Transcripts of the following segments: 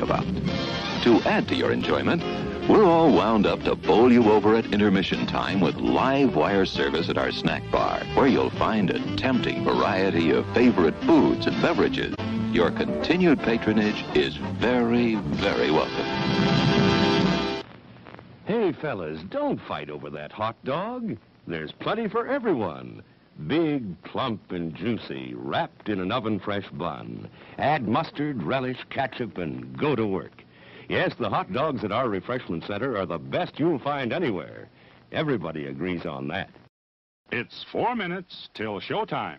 about. To add to your enjoyment, we're all wound up to bowl you over at intermission time with live wire service at our snack bar, where you'll find a tempting variety of favorite foods and beverages. Your continued patronage is very, very welcome. Hey, fellas, don't fight over that hot dog. There's plenty for everyone. Big, plump, and juicy, wrapped in an oven-fresh bun. Add mustard, relish, ketchup, and go to work. Yes, the hot dogs at our refreshment center are the best you'll find anywhere. Everybody agrees on that. It's 4 minutes till showtime.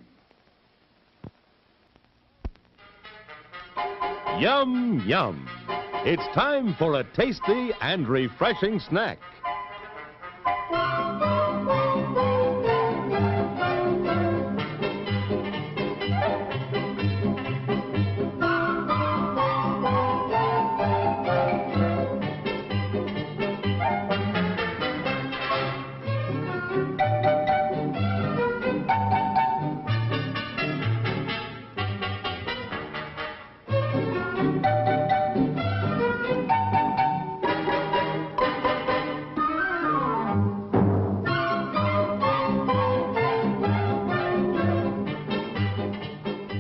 Yum, yum. It's time for a tasty and refreshing snack.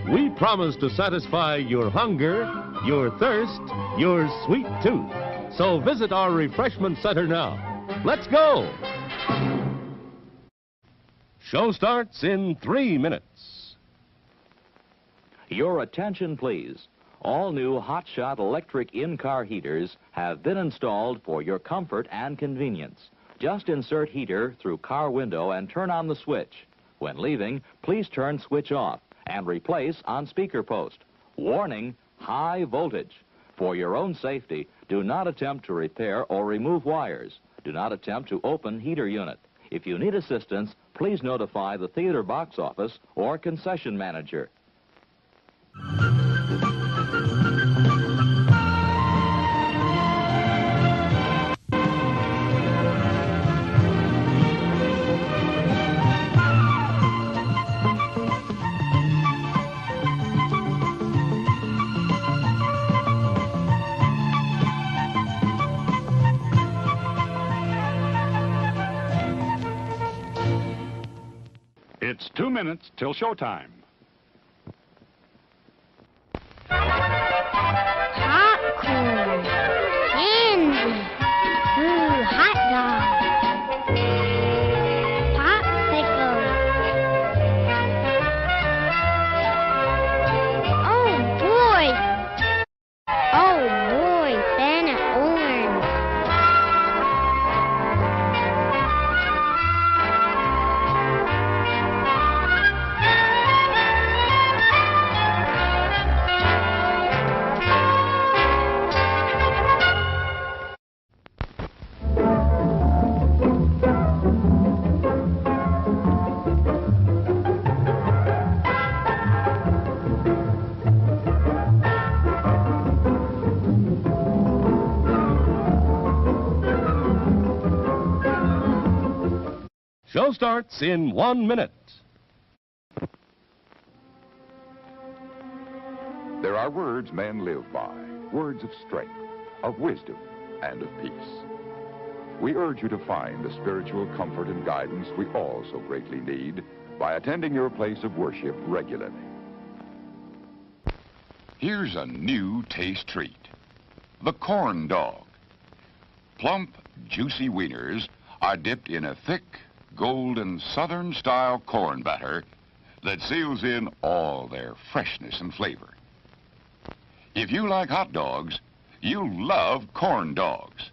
We promise to satisfy your hunger, your thirst, your sweet tooth. So visit our refreshment center now. Let's go! Show starts in 3 minutes. Your attention, please. All new hotshot electric in-car heaters have been installed for your comfort and convenience. Just insert heater through car window and turn on the switch. When leaving, please turn switch off and replace on speaker post. Warning, high voltage. For your own safety, do not attempt to repair or remove wires. Do not attempt to open heater unit. If you need assistance, please notify the theater box office or concession manager. It's 2 minutes till showtime. Popcorn, candy, ooh, hot dog, popsicle. Oh boy, banana orange. Show starts in 1 minute. There are words men live by, words of strength, of wisdom, and of peace. We urge you to find the spiritual comfort and guidance we all so greatly need by attending your place of worship regularly. Here's a new taste treat. The corn dog. Plump, juicy wieners are dipped in a thick, golden Southern-style corn batter that seals in all their freshness and flavor. If you like hot dogs, you'll love corn dogs.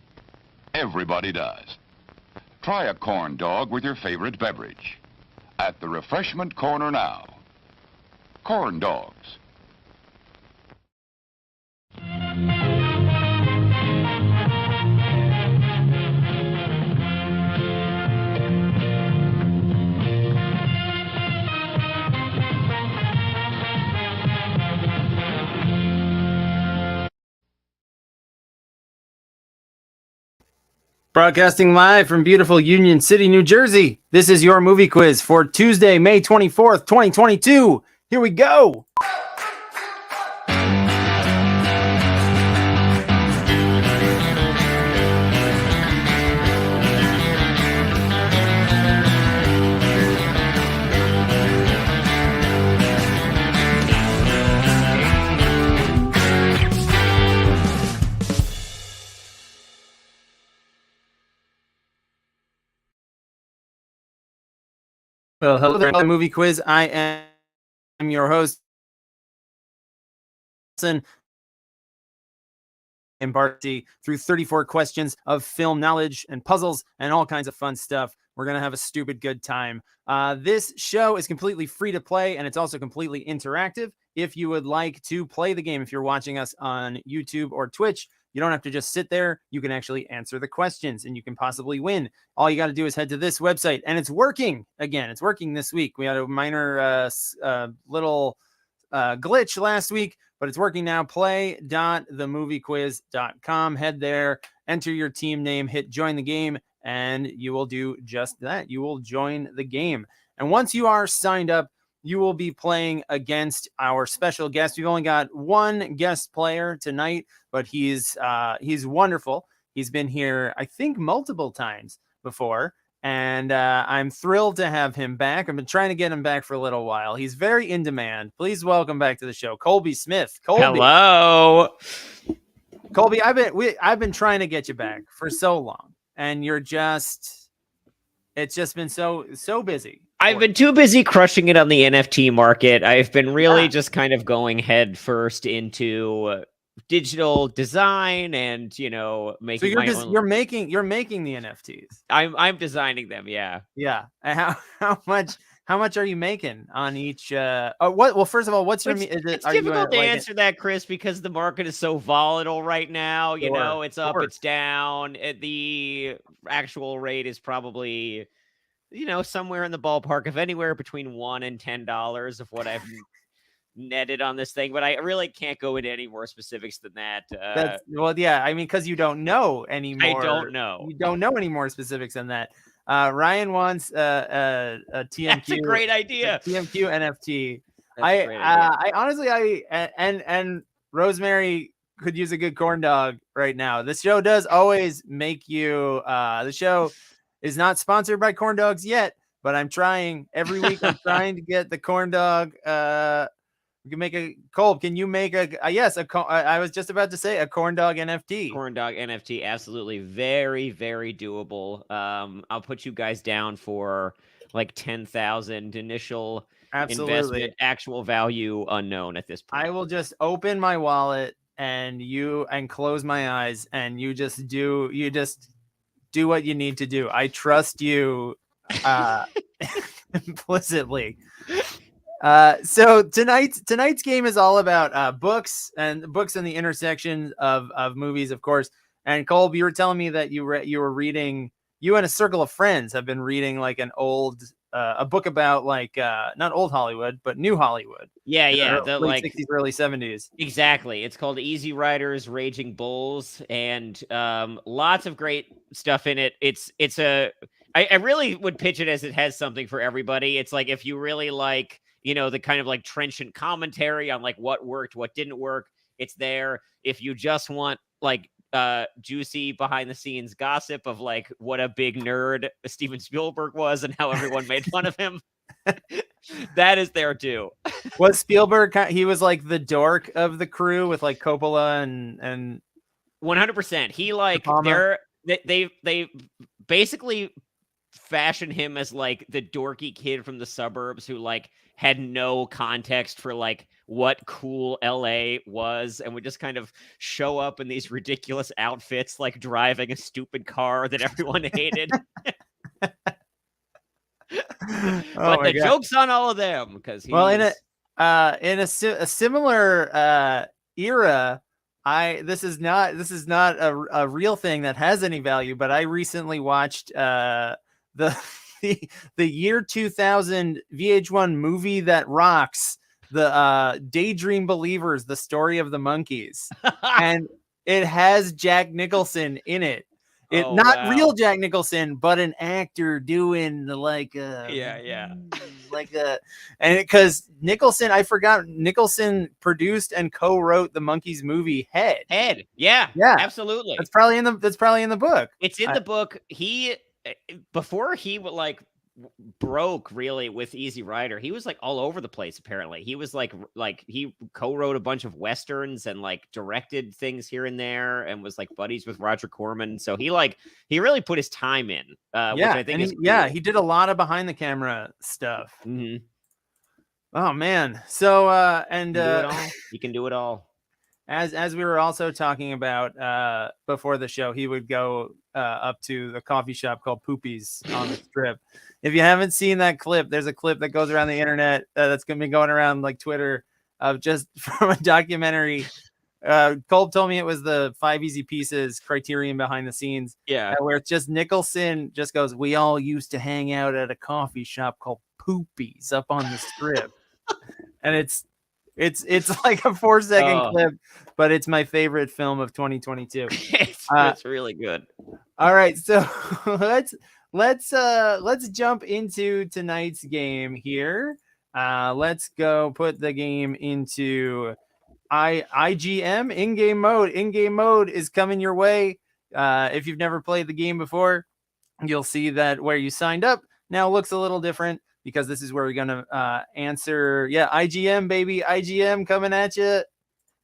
Everybody does. Try a corn dog with your favorite beverage. At the refreshment corner now. Corn dogs. Broadcasting live from beautiful Union City, New Jersey. This is your movie quiz for Tuesday, May 24th, 2022. Here we go. Well, hello there, movie quiz. I am your host, embarked through 34 questions of film knowledge and puzzles and all kinds of fun stuff. We're going to have a stupid good time. This show is completely free to play, and it's also completely interactive. If you would like to play the game, if you're watching us on YouTube or Twitch, you don't have to just sit there. You can actually answer the questions, and you can possibly win. All you got to do is head to this website, and it's working. Again, it's working this week. We had a minor little glitch last week, but it's working now. Play.themoviequiz.com. Head there, enter your team name, hit join the game, and you will do just that. You will join the game. And once you are signed up, you will be playing against our special guest. We've only got one guest player tonight, but he's wonderful. He's been here, I think, multiple times before. And I'm thrilled to have him back. I've been trying to get him back for a little while. He's very in demand. Please welcome back to the show, Colby Smith. Colby. Hello. Colby, I've been trying to get you back for so long, and it's just been so busy. I've been too busy crushing it on the NFT market. I've been really just kind of going head first into digital design and, making you're making the NFTs. I'm designing them. Yeah. Yeah. And how much are you making on each well, first of all, what's your it's difficult to answer that, Chris, because the market is so volatile right now. It's up, it's down. The actual rate is probably somewhere in the ballpark of anywhere between $1 and $10 of what I've netted on this thing, but I really can't go into any more specifics than that. Because you don't know anymore. I don't know. You don't know any more specifics than that. Ryan wants a TMQ. That's a great idea. TMQ NFT. I honestly, and Rosemary could use a good corn dog right now. This show does always make you. The show is not sponsored by corn dogs yet, but I'm trying every week. I'm trying to get the corn dog. We can make a Colb. Can you make I was just about to say a corn dog NFT. Corn dog NFT, absolutely, very, very doable. I'll put you guys down for like 10,000 initial investment, actual value unknown at this point. I will just open my wallet and close my eyes, and you just do what you need to do. I trust you implicitly. So tonight's game is all about books and the intersection of movies, of course. And Colby, you were telling me that you were reading. You and a circle of friends have been reading like an old a book about like not old Hollywood but new Hollywood. Yeah, the late 60s, early 70s. Exactly. It's called Easy Riders, Raging Bulls, and lots of great stuff in it. I really would pitch it as it has something for everybody. It's like if you really like, the kind of like trenchant commentary on like what worked, what didn't work, it's there. If you just want like juicy behind the scenes gossip of like what a big nerd Steven Spielberg was and how everyone made fun of him, that is there too. Was Spielberg, he was like the dork of the crew with like Coppola and 100%. He like they basically fashioned him as like the dorky kid from the suburbs who like had no context for like what cool LA was, and would just kind of show up in these ridiculous outfits, like driving a stupid car that everyone hated. But the joke's on all of them because in a similar era. This is not a real thing that has any value, but I recently watched the year 2000 VH1 movie that rocks, the Daydream Believers, the story of the monkeys. And it has Jack Nicholson in it. Real Jack Nicholson, but an actor doing like and because Nicholson produced and co-wrote the Monkees movie Head. Yeah, absolutely. That's probably in the book. It's in the book. Before he like broke really with Easy Rider. He was like all over the place. Apparently, he was like he co-wrote a bunch of westerns and like directed things here and there, and was like buddies with Roger Corman. So he really put his time in. Which I think is cool. he did a lot of behind the camera stuff. Mm-hmm. Oh man, so You can do it all. As we were also talking about before the show, he would go up to the coffee shop called Poopy's on the Strip. If you haven't seen that clip, there's a clip that goes around the internet that's going to be going around like Twitter of just from a documentary. Colb told me it was the 5 Easy Pieces Criterion behind the scenes. Yeah, where it's just Nicholson just goes, "We all used to hang out at a coffee shop called Poopy's up on the Strip," and it's like a 4-second clip, but it's my favorite film of 2022. It's really good. All right, so let's jump into tonight's game here. Let's go put the game into IGM in-game mode. In-game mode is coming your way. If you've never played the game before, you'll see that where you signed up now looks a little different, because this is where we're going to answer. Yeah, IGM, baby. IGM coming at you.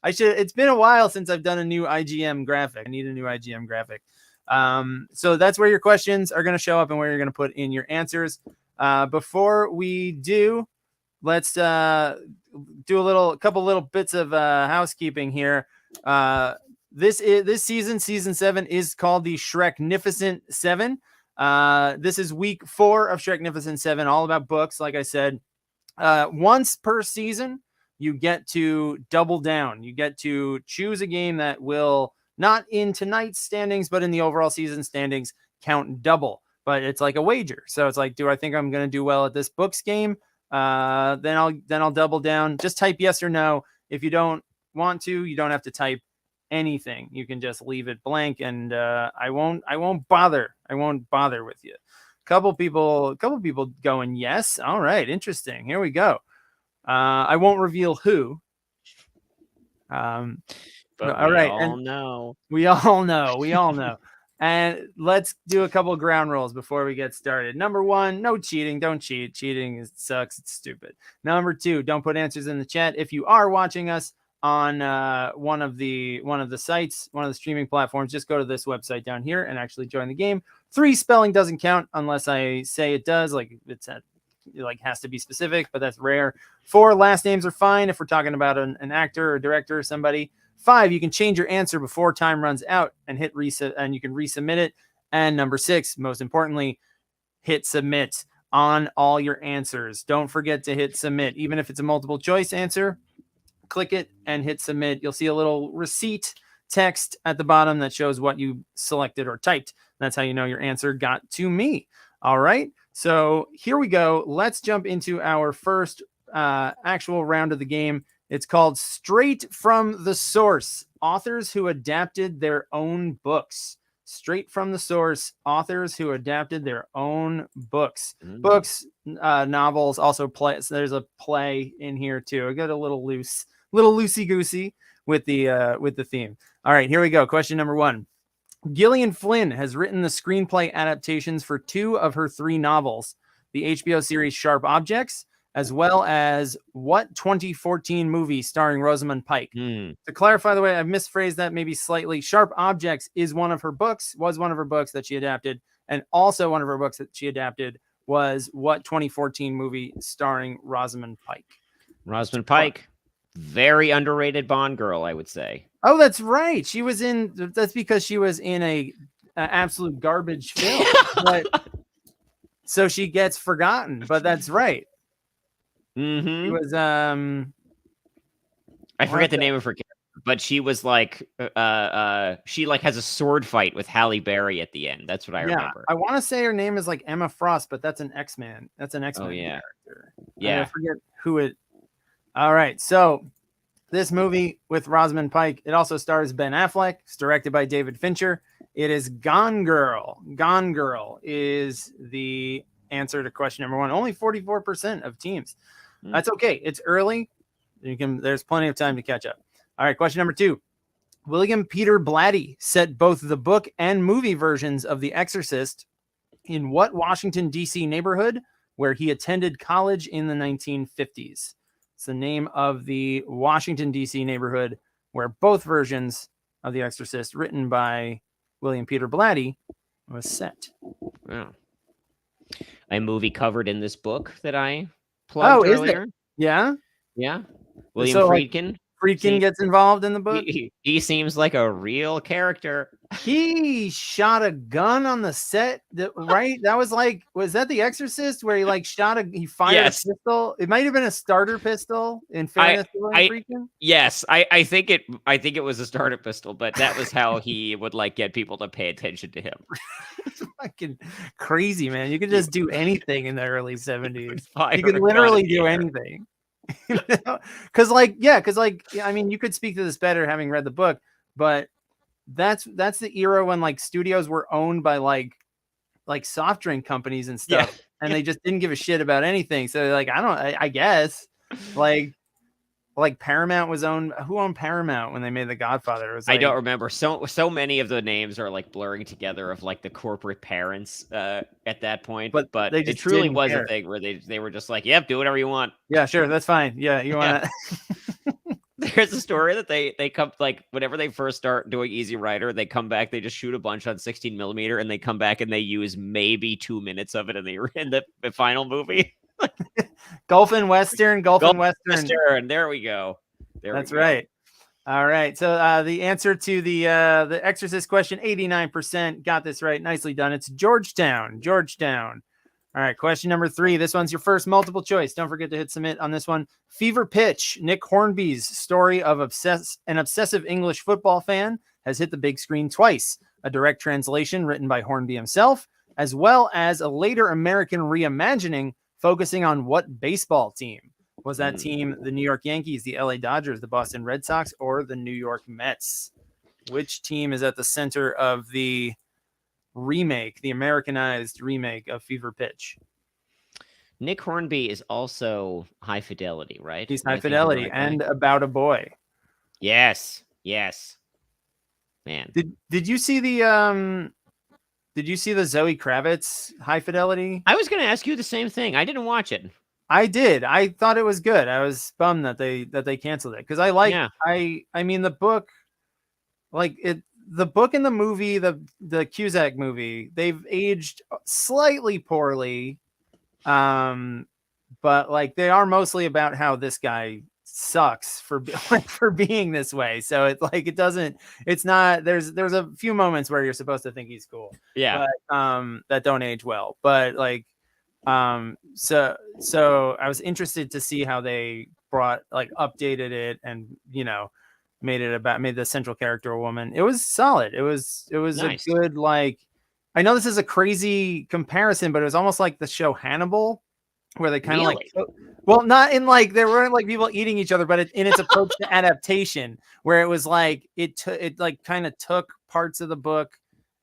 It's been a while since I've done a new IGM graphic. I need a new IGM graphic. So that's where your questions are going to show up and where you're going to put in your answers. Before we do, let's do a couple little bits of housekeeping here. This season 7 is called the Shreknificent 7. This is week 4 of Shreknificent 7, all about books. Like I said, once per season, you get to double down. You get to choose a game that will, not in tonight's standings, but in the overall season standings, count double. But it's like a wager. So it's like, do I think I'm going to do well at this books game? Then I'll double down. Just type yes or no. If you don't want to, you don't have to type anything. You can just leave it blank, and I won't bother with you. Couple people going yes. All right, interesting. Here we go. I won't reveal who. But all right, we all know. And let's do a couple of ground rules before we get started. Number 1, no cheating. Don't cheat. Cheating sucks. It's stupid. Number 2, don't put answers in the chat. If you are watching us on one of the sites, one of the streaming platforms, just go to this website down here and actually join the game. 3, spelling doesn't count unless I say it does. Like has to be specific, but that's rare. 4, last names are fine if we're talking about an actor or director or somebody. 5, you can change your answer before time runs out and hit reset, and you can resubmit it. And number 6, most importantly, hit submit on all your answers. Don't forget to hit submit, even if it's a multiple choice answer. Click it and hit submit. You'll see a little receipt text at the bottom that shows what you selected or typed. That's how you know your answer got to me. All right. So here we go. Let's jump into our first actual round of the game. It's called Straight from the Source, authors who adapted their own books. Straight from the source, authors who adapted their own books. Books, novels, also play. So there's a play in here too. I got a little loosey-goosey with the theme. All right, here we go. Question number 1. Gillian Flynn has written the screenplay adaptations for 2 of her 3 novels, the HBO series Sharp Objects, as well as what 2014 movie starring Rosamund Pike? To clarify the way I've misphrased that maybe slightly, Sharp Objects was one of her books that she adapted, and also one of her books that she adapted was what 2014 movie starring Rosamund Pike? Rosamund Pike, very underrated Bond girl, I would say. Oh, that's right. That's because she was in a absolute garbage film. But, so she gets forgotten, but that's right. Mm-hmm. She was I forget the name of her character, but she was like she like has a sword fight with Halle Berry at the end. That's what I remember. I want to say her name is like Emma Frost, but that's an X-Man. That's an X-Men character. Yeah. I forget who it. All right, so this movie with Rosamund Pike, it also stars Ben Affleck. It's directed by David Fincher. It is Gone Girl. Gone Girl is the answer to question number 1. Only 44% of teams. That's okay. It's early. There's plenty of time to catch up. All right, question number 2. William Peter Blatty set both the book and movie versions of The Exorcist in what Washington, D.C. neighborhood where he attended college in the 1950s? It's the name of the Washington, D.C. neighborhood where both versions of The Exorcist, written by William Peter Blatty, was set. Wow. A movie covered in this book that I plugged earlier. Is it? Yeah? Yeah. William So, Friedkin. Friedkin gets involved in the book? He seems like a real character. He shot a gun on the set, right? That was like, was that The Exorcist where he like he fired a pistol? It might have been a starter pistol, in fairness to William Friedkin. Yes, I think it was a starter pistol, but that was how he would like get people to pay attention to him. It's fucking crazy, man. You could just do anything in the early 70s. You could could literally do anything. Because I mean, you could speak to this better having read the book, but that's the era when like studios were owned by like soft drink companies and stuff, and they just didn't give a shit about anything. So like, I guess like Paramount was owned. Who owned Paramount when they made The Godfather? It was I don't remember. So many of the names are like blurring together of like the corporate parents at that point. But they just it truly was care. A thing where they were just like, yep, do whatever you want. Yeah, sure, that's fine. Yeah, you want to. There's a story that they come like whenever they first start doing Easy Rider, they come back, they just shoot a bunch on 16mm, and they come back and they use maybe 2 minutes of it in the final movie. Gulf and Western. There we go. That's right. All right. So the answer to the Exorcist question, 89% got this right. Nicely done. It's Georgetown. All right. Question number 3. This one's your first multiple choice. Don't forget to hit submit on this one. Fever Pitch, Nick Hornby's story of an obsessive English football fan, has hit the big screen twice. A direct translation written by Hornby himself, as well as a later American reimagining focusing on what baseball team. Was that team the New York Yankees, the LA Dodgers, the Boston Red Sox, or the New York Mets? Which team is at the center of the remake, the Americanized remake of Fever Pitch? Nick Hornby is also High Fidelity, right? He's High Fidelity and About a Boy. Yes. Man. Did you see the Zoe Kravitz High Fidelity? I was going to ask you the same thing. I didn't watch it. I did. I thought it was good. I was bummed that they canceled it because I like. Yeah. I mean the book, the book and the movie, the Cusack movie, they've aged slightly poorly, but like they are mostly about how this guy sucks for being this way. So it's like it's not. There's a few moments where you're supposed to think he's cool. Yeah. But, that don't age well. But like. So I was interested to see how they updated it and, made the central character a woman. It was solid. It was nice. A good, I know this is a crazy comparison, but it was almost like the show Hannibal, where they kind of well, not in there weren't people eating each other, but in its approach to adaptation, where it was it kind of took parts of the book.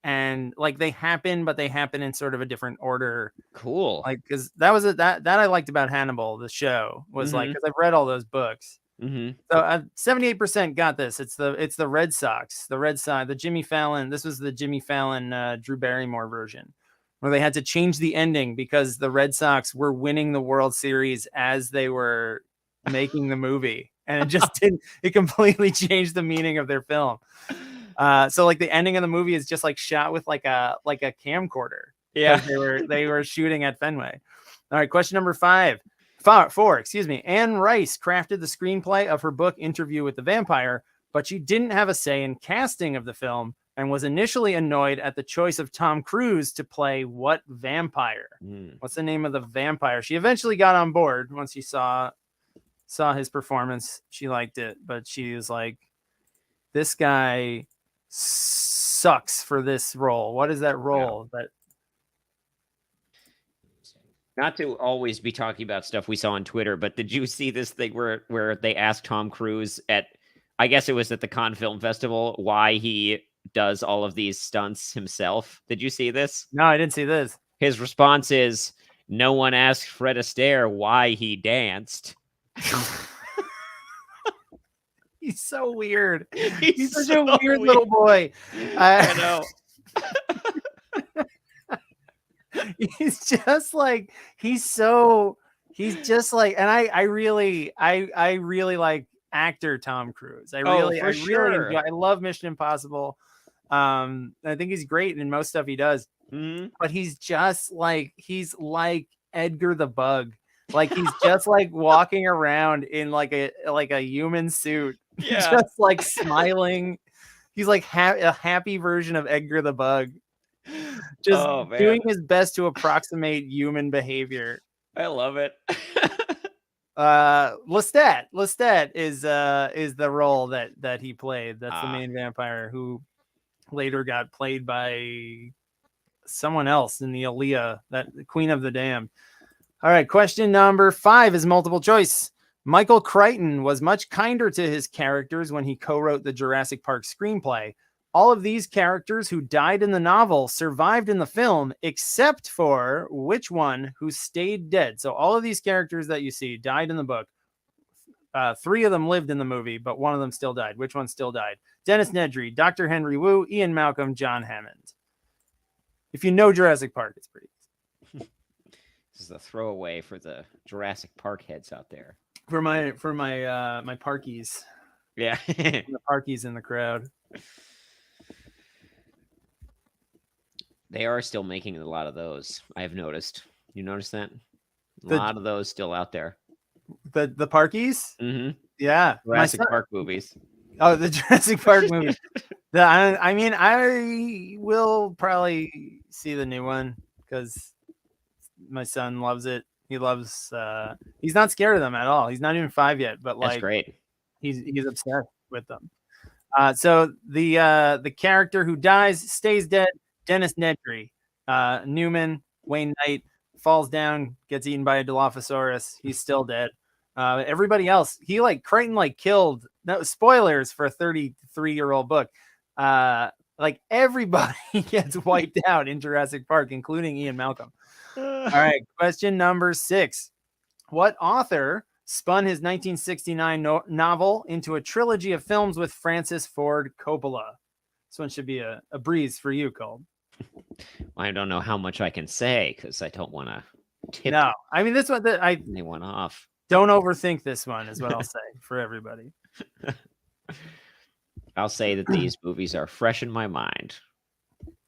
And they happen, but they happen in sort of a different order. Cool. Because that was that I liked about Hannibal, the show, was because I've read all those books. Mm-hmm. So 78% got this. It's the Red Sox, the Jimmy Fallon. This was the Jimmy Fallon, Drew Barrymore version, where they had to change the ending because the Red Sox were winning the World Series as they were making the movie, and it just didn't. It completely changed the meaning of their film. So the ending of the movie is just shot with a camcorder. Yeah. They were shooting at Fenway. All right. Question number 4, excuse me. Anne Rice crafted the screenplay of her book Interview with the Vampire, but she didn't have a say in casting of the film and was initially annoyed at the choice of Tom Cruise to play what vampire? What's the name of the vampire? She eventually got on board once she saw his performance. She liked it, but she was like, this guy sucks for this role. What is that role? Yeah. Not to always be talking about stuff we saw on Twitter, but did you see this thing where they asked Tom Cruise I guess it was at the Cannes Film Festival, why he does all of these stunts himself? Did you see this? No, I didn't see this. His response is, no one asked Fred Astaire why he danced. He's so weird. He's such a weird little boy. I know. He's just like he's just like, and I really like actor Tom Cruise. I really enjoy. I love Mission Impossible. I think he's great in most stuff he does. But he's just like Edgar the Bug. Like he's just like walking around in like a human suit, just like smiling. He's like a happy version of Edgar the Bug, just doing his best to approximate human behavior. I love it. Lestat is the role that he played. That's the main vampire who later got played by someone else in the Aaliyah, that Queen of the Damned. All right, question number 5 is multiple choice. Michael Crichton was much kinder to his characters when he co-wrote the Jurassic Park screenplay. All of these characters who died in the novel survived in the film, except for which one who stayed dead? So all of these characters that you see died in the book. 3 of them lived in the movie, but one of them still died. Which one still died? Dennis Nedry, Dr. Henry Wu, Ian Malcolm, John Hammond. If you know Jurassic Park, it's pretty easy. This is a throwaway for the Jurassic Park heads out there. For my Parkies. Yeah. The Parkies in the crowd. They are still making a lot of those. I've noticed. You noticed that? A lot of those still out there. The Parkies? Mm-hmm. Yeah. Jurassic Park movies. Oh, the Jurassic Park movies. I mean, I will probably see the new one because my son loves it. He loves. He's not scared of them at all. He's not even 5 yet, but like, that's great. He's obsessed with them. So the character who dies stays dead. Dennis Nedry, Newman, Wayne Knight falls down, gets eaten by a Dilophosaurus. He's still dead. Everybody else, Crichton killed. No spoilers for a 33-year-old book. Like everybody gets wiped out in Jurassic Park, including Ian Malcolm. All right, question number 6. What author spun his 1969 novel into a trilogy of films with Francis Ford Coppola? This one should be a breeze for you, Cole. I don't know how much I can say because I don't want to tip. No, I mean this one anyone off. Don't overthink this one, is what I'll say for everybody. I'll say that these movies are fresh in my mind.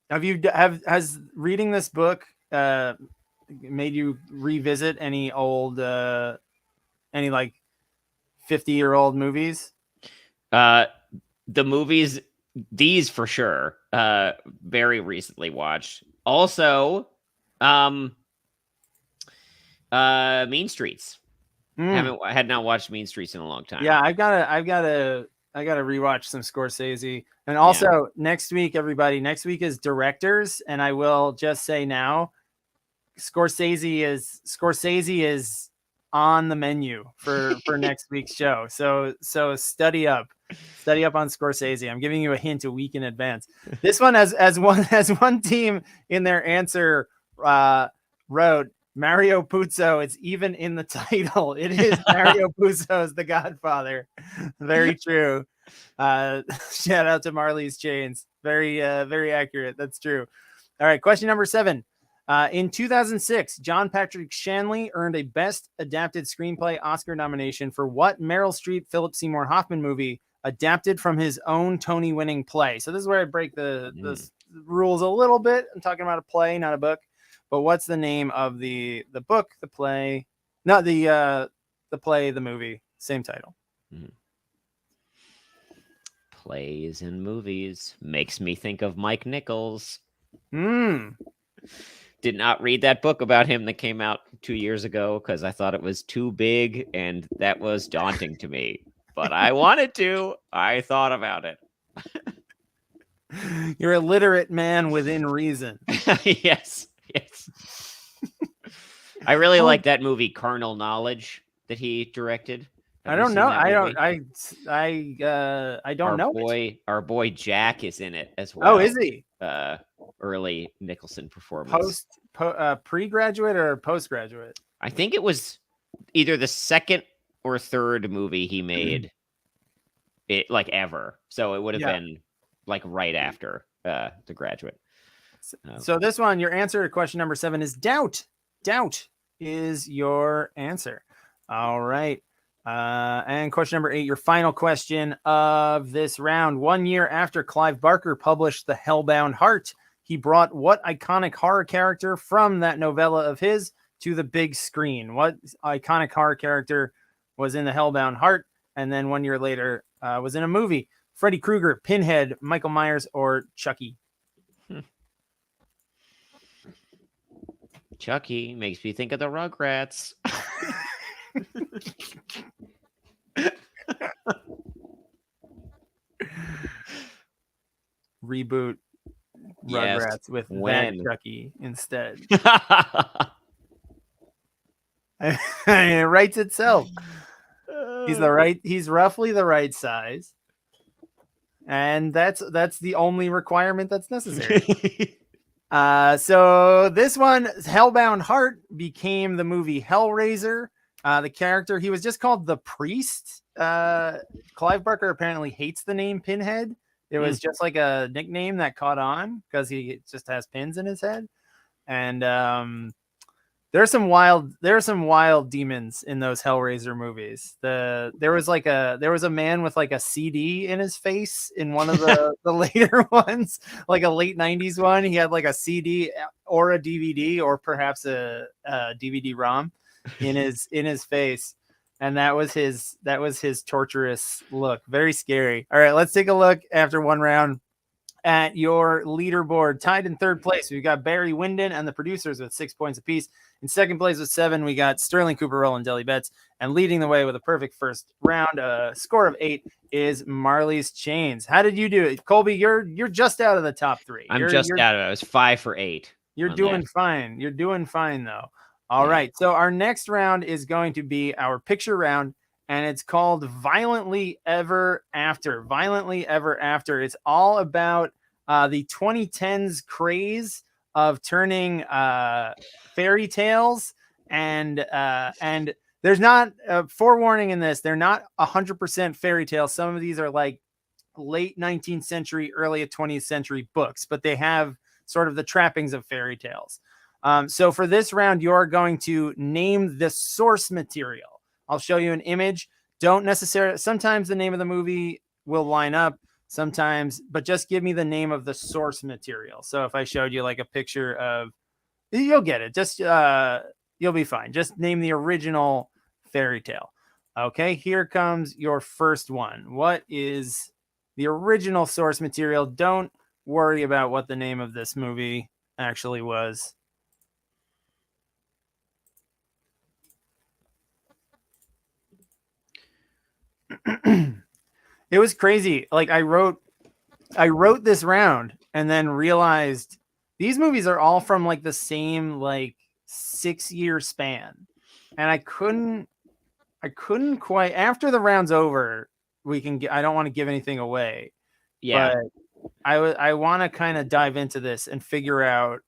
Has reading this book made you revisit any old any like 50-year-old movies? The movies, these for sure, very recently watched. Also, Mean Streets. Had not watched Mean Streets in a long time. Yeah, I gotta rewatch some Scorsese. And also next week, everybody, next week is directors, and I will just say now, Scorsese is on the menu for next week's show. So study up on Scorsese. I'm giving you a hint a week in advance. This one as one team in their answer wrote Mario Puzo. It's even in the title. It is Mario Puzo's The Godfather. Very true. Shout out to Marley's Chains. Very accurate. That's true. All right, question number 7. In 2006, John Patrick Shanley earned a Best Adapted Screenplay Oscar nomination for what Meryl Streep, Philip Seymour Hoffman movie adapted from his own Tony-winning play? So this is where I break the rules a little bit. I'm talking about a play, not a book. But what's the name of the book, the play? Not the play, the movie, same title. Plays and movies makes me think of Mike Nichols. Did not read that book about him that came out 2 years ago because I thought it was too big and that was daunting to me. But I wanted to. I thought about it. You're a literate man within reason. Yes. I really like that movie Carnal Knowledge that he directed. I don't know. I don't know. Our boy Jack is in it as well. Oh, is he? Early Nicholson performance. Pre-graduate or postgraduate? I think it was either the second or third movie he made it ever. So it would have been right after The Graduate. So this one, your answer to question number 7 is doubt. Doubt is your answer. All right. And question number 8, your final question of this round. 1 year after Clive Barker published The Hellbound Heart, he brought what iconic horror character from that novella of his to the big screen? What iconic horror character was in The Hellbound Heart and then 1 year later was in a movie? Freddy Krueger, Pinhead, Michael Myers, or Chucky? Chucky makes me think of the Rugrats. Reboot Rugrats with that Chucky instead. It writes itself. He's roughly the right size. And that's the only requirement that's necessary. So this one, Hellbound Heart, became the movie Hellraiser. The character, he was just called the Priest. Clive Barker apparently hates the name Pinhead. It was just like a nickname that caught on because he just has pins in his head. And there's some wild demons in those Hellraiser movies. There was a man with like a CD in his face in one of the later ones, like a late 90s one. He had like a CD or a DVD or perhaps a DVD-ROM in his face. And that was his torturous look. Very scary. All right, let's take a look after one round at your leaderboard. Tied in third place, we've got Barry Windon and the producers with 6 points apiece. In second place with 7, we got Sterling Cooper Roll and Deli Betts. And leading the way with a perfect first round, a score of 8, is Marley's Chains. How did you do it, Colby? You're just out of the top 3. I'm just out of it. I was 5 for 8. You're doing fine. You're doing fine though. All right. So our next round is going to be our picture round, and it's called Violently Ever After. Violently Ever After. It's all about the 2010s craze of turning fairy tales, and there's not forewarning in this. They're not 100% fairy tales. Some of these are like late 19th century, early 20th century books, but they have sort of the trappings of fairy tales. So for this round, you're going to name the source material. I'll show you an image. Don't necessarily, sometimes the name of the movie will line up sometimes, but just give me the name of the source material. So if I showed you like a picture of, you'll get it. Just, you'll be fine. Just name the original fairy tale. Okay, here comes your first one. What is the original source material? Don't worry about what the name of this movie actually was. It was crazy. Like I wrote this round and then realized these movies are all from like the same like 6-year span. And I couldn't quite, after the round's over, I don't want to give anything away. Yeah. But I want to kind of dive into this and figure out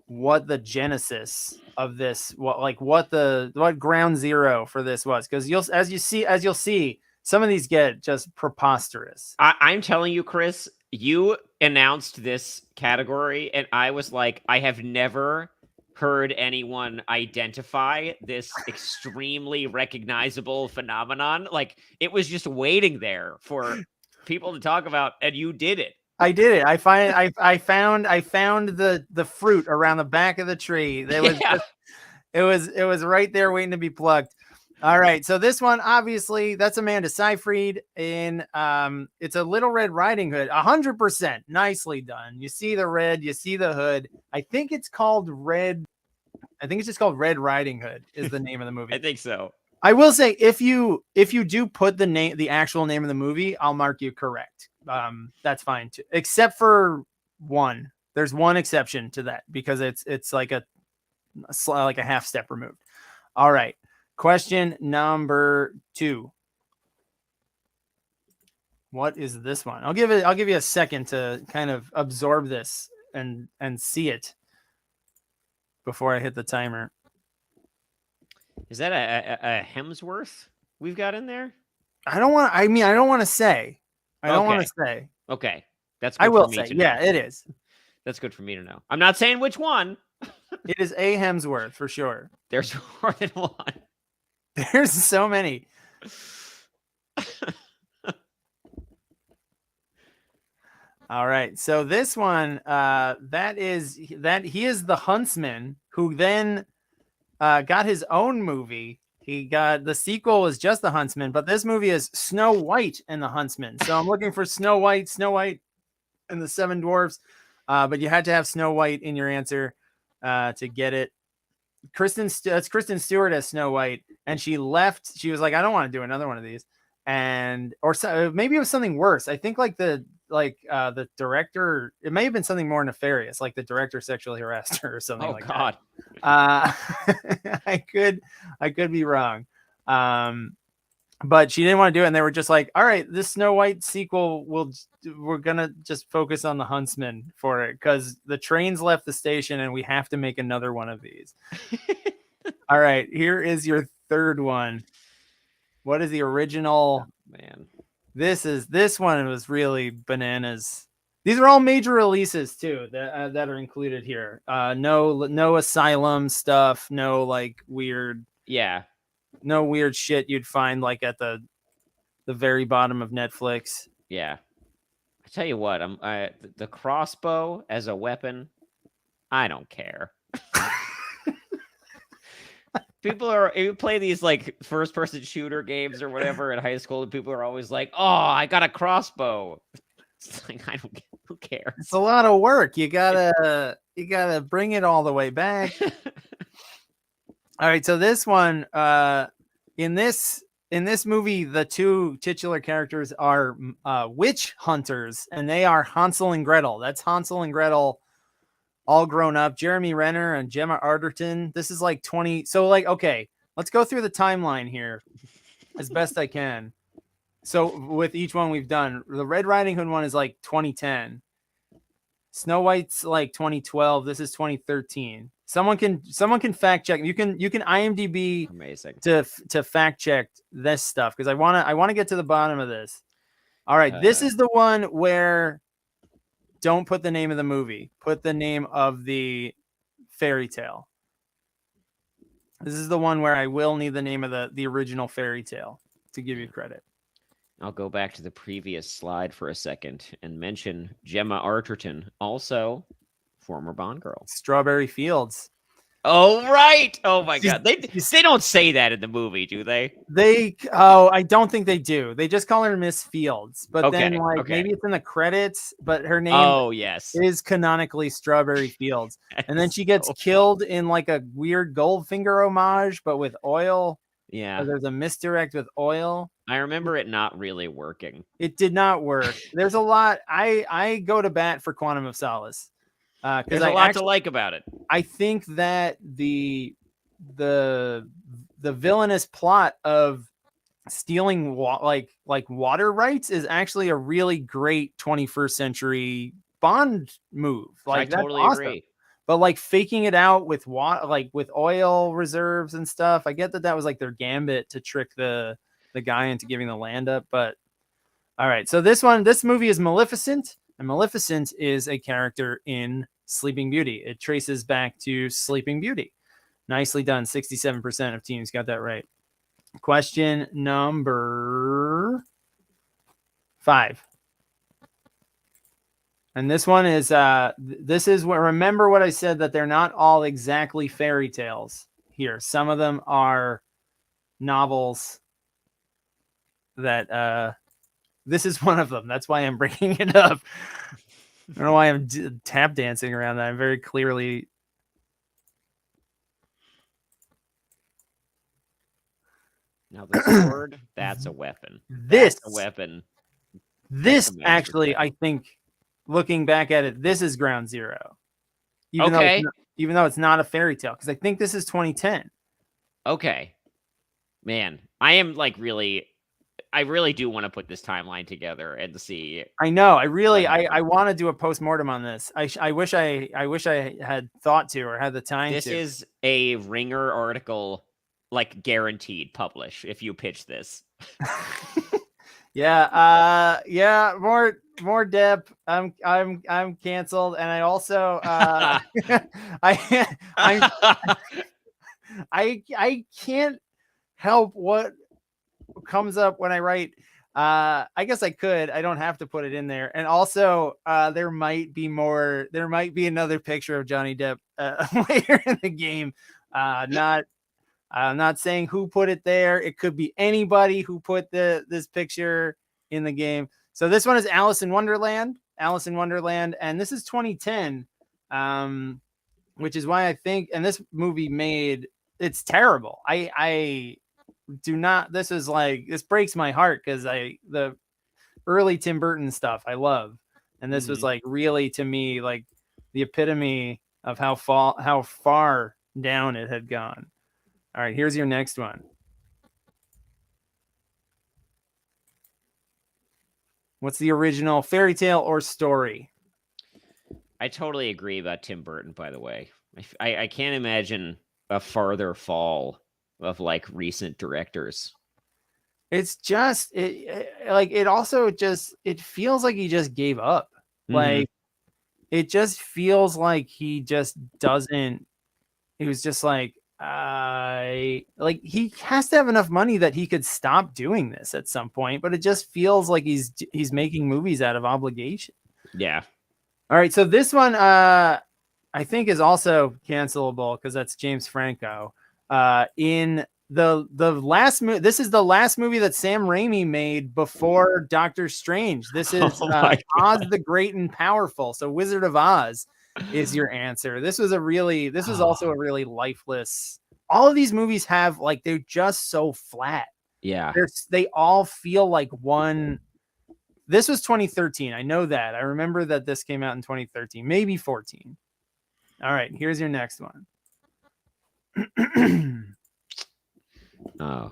what the genesis of this, what ground zero for this was, because you'll see some of these get just preposterous. I'm telling you, Chris, you announced this category and I was like, I have never heard anyone identify this extremely recognizable phenomenon. Like it was just waiting there for people to talk about, and you did it. I did it. I found the fruit around the back of the tree. It was right there waiting to be plucked. All right. So this one, obviously, that's Amanda Seyfried in it's a Little Red Riding Hood. 100%. Nicely done. You see the red, you see the hood. I think it's just called Red Riding Hood is the name of the movie. I think so. I will say if you do put the actual name of the movie, I'll mark you correct. That's fine too, except for one. There's one exception to that because it's like a half step removed. All right. Question number 2. What is this one? I'll give you a second to kind of absorb this and see it before I hit the timer. Is that a Hemsworth we've got in there? I don't want to say. I don't want to say. Okay. That's good I will for me say. to know. Yeah, it is. That's good for me to know. I'm not saying which one. It is a Hemsworth for sure. There's more than one. There's so many. All right. So this one, he is the huntsman who then got his own movie. He got the sequel was just the Huntsman, but this movie is Snow White and the Huntsman. So I'm looking for Snow White and the Seven Dwarfs. But you had to have Snow White in your answer to get it. Kristen Stewart as Snow White, and she left. She was like, I don't want to do another one of these, or maybe it was something worse. I think the director. It may have been something more nefarious, like the director sexually harassed her or something. Oh God. I could be wrong. But she didn't want to do it, and they were just like, all right, this Snow White sequel, we're gonna just focus on the Huntsman for it because the trains left the station and we have to make another one of these. All right, here is your third one. What is the original? Oh, man, this one was really bananas. These are all major releases too that are included here. No Asylum stuff, no like weird. Yeah. No weird shit you'd find like at the very bottom of Netflix. Yeah. I tell you what, the crossbow as a weapon, I don't care. You play these like first person shooter games or whatever in high school, and people are always like, "Oh, I got a crossbow." It's like, who cares? It's a lot of work. You gotta bring it all the way back. All right, so this one, in this movie, the two titular characters are witch hunters, and they are Hansel and Gretel. That's Hansel and Gretel, all grown up. Jeremy Renner and Gemma Arterton. This is like 20. So like, okay, let's go through the timeline here as best I can. So with each one we've done, the Red Riding Hood one is like 2010. Snow White's like 2012. This is 2013. Someone can fact check. You can IMDb amazing to fact check this stuff because I want to get to the bottom of this. All right, this is the one where don't put the name of the movie. Put the name of the fairy tale. This is the one where I will need the name of the original fairy tale to give you credit. I'll go back to the previous slide for a second and mention Gemma Arterton, also former Bond girl. Strawberry Fields. Oh, right. Oh, my God. They don't say that in the movie, do they? I don't think they do. They just call her Miss Fields. But then, maybe it's in the credits, but her name is canonically Strawberry Fields. And then she gets killed in like a weird Goldfinger homage, but with oil. Yeah. There's a misdirect with oil. I remember it not really working. It did not work. There's a lot. I go to bat for Quantum of Solace. There's a lot to like about it. I think that the villainous plot of stealing water rights is actually a really great 21st century Bond move. Like, I totally agree. But like faking it out with with oil reserves and stuff. I get that was like their gambit to trick the guy into giving the land up. But all right, so this movie is Maleficent. And Maleficent is a character in Sleeping Beauty. It traces back to Sleeping Beauty. Nicely done. 67% of teams got that right. Question number 5. And this one is, remember what I said, that they're not all exactly fairy tales here. Some of them are novels that, this is one of them. That's why I'm bringing it up. I don't know why I'm tap dancing around that. I'm very clearly. Now the sword, that's a weapon. That's a weapon. This actually, I think, looking back at it, this is Ground Zero. Even though it's not a fairy tale, because I think this is 2010. Okay. Man, I am like I really do want to put this timeline together and see. I know. I want to do a postmortem on this. I wish I had thought to or had the time. This is a Ringer article, like guaranteed publish if you pitch this. Yeah, more dep. I'm canceled, and I also I I can't help what comes up when I write. I guess I could. I don't have to put it in there. And also, there might be more. There might be another picture of Johnny Depp later in the game. Not. I'm not saying who put it there. It could be anybody who put this picture in the game. So this one is Alice in Wonderland. Alice in Wonderland, and this is 2010, which is why I think. And this movie it's terrible. I do not. This is like this breaks my heart because the early Tim Burton stuff I love, and this was like really to me like the epitome of how far down it had gone. All right, here's your next one. What's the original fairy tale or story? I totally agree about Tim Burton, by the way. I can't imagine a farther fall of like recent directors. It's just it feels like he just gave up. Like it just feels like he just doesn't. He was just like he has to have enough money that he could stop doing this at some point, but it just feels like he's making movies out of obligation. Yeah. All right, so this one I think is also cancelable because that's James Franco. In the last movie, this is the last movie that Sam Raimi made before Doctor Strange. This is Oz the Great and Powerful. So Wizard of Oz is your answer. This was also a really lifeless. All of these movies have like they're just so flat. Yeah. They all feel like one. This was 2013. I know that. I remember that this came out in 2013, maybe 14. All right, here's your next one. Oh.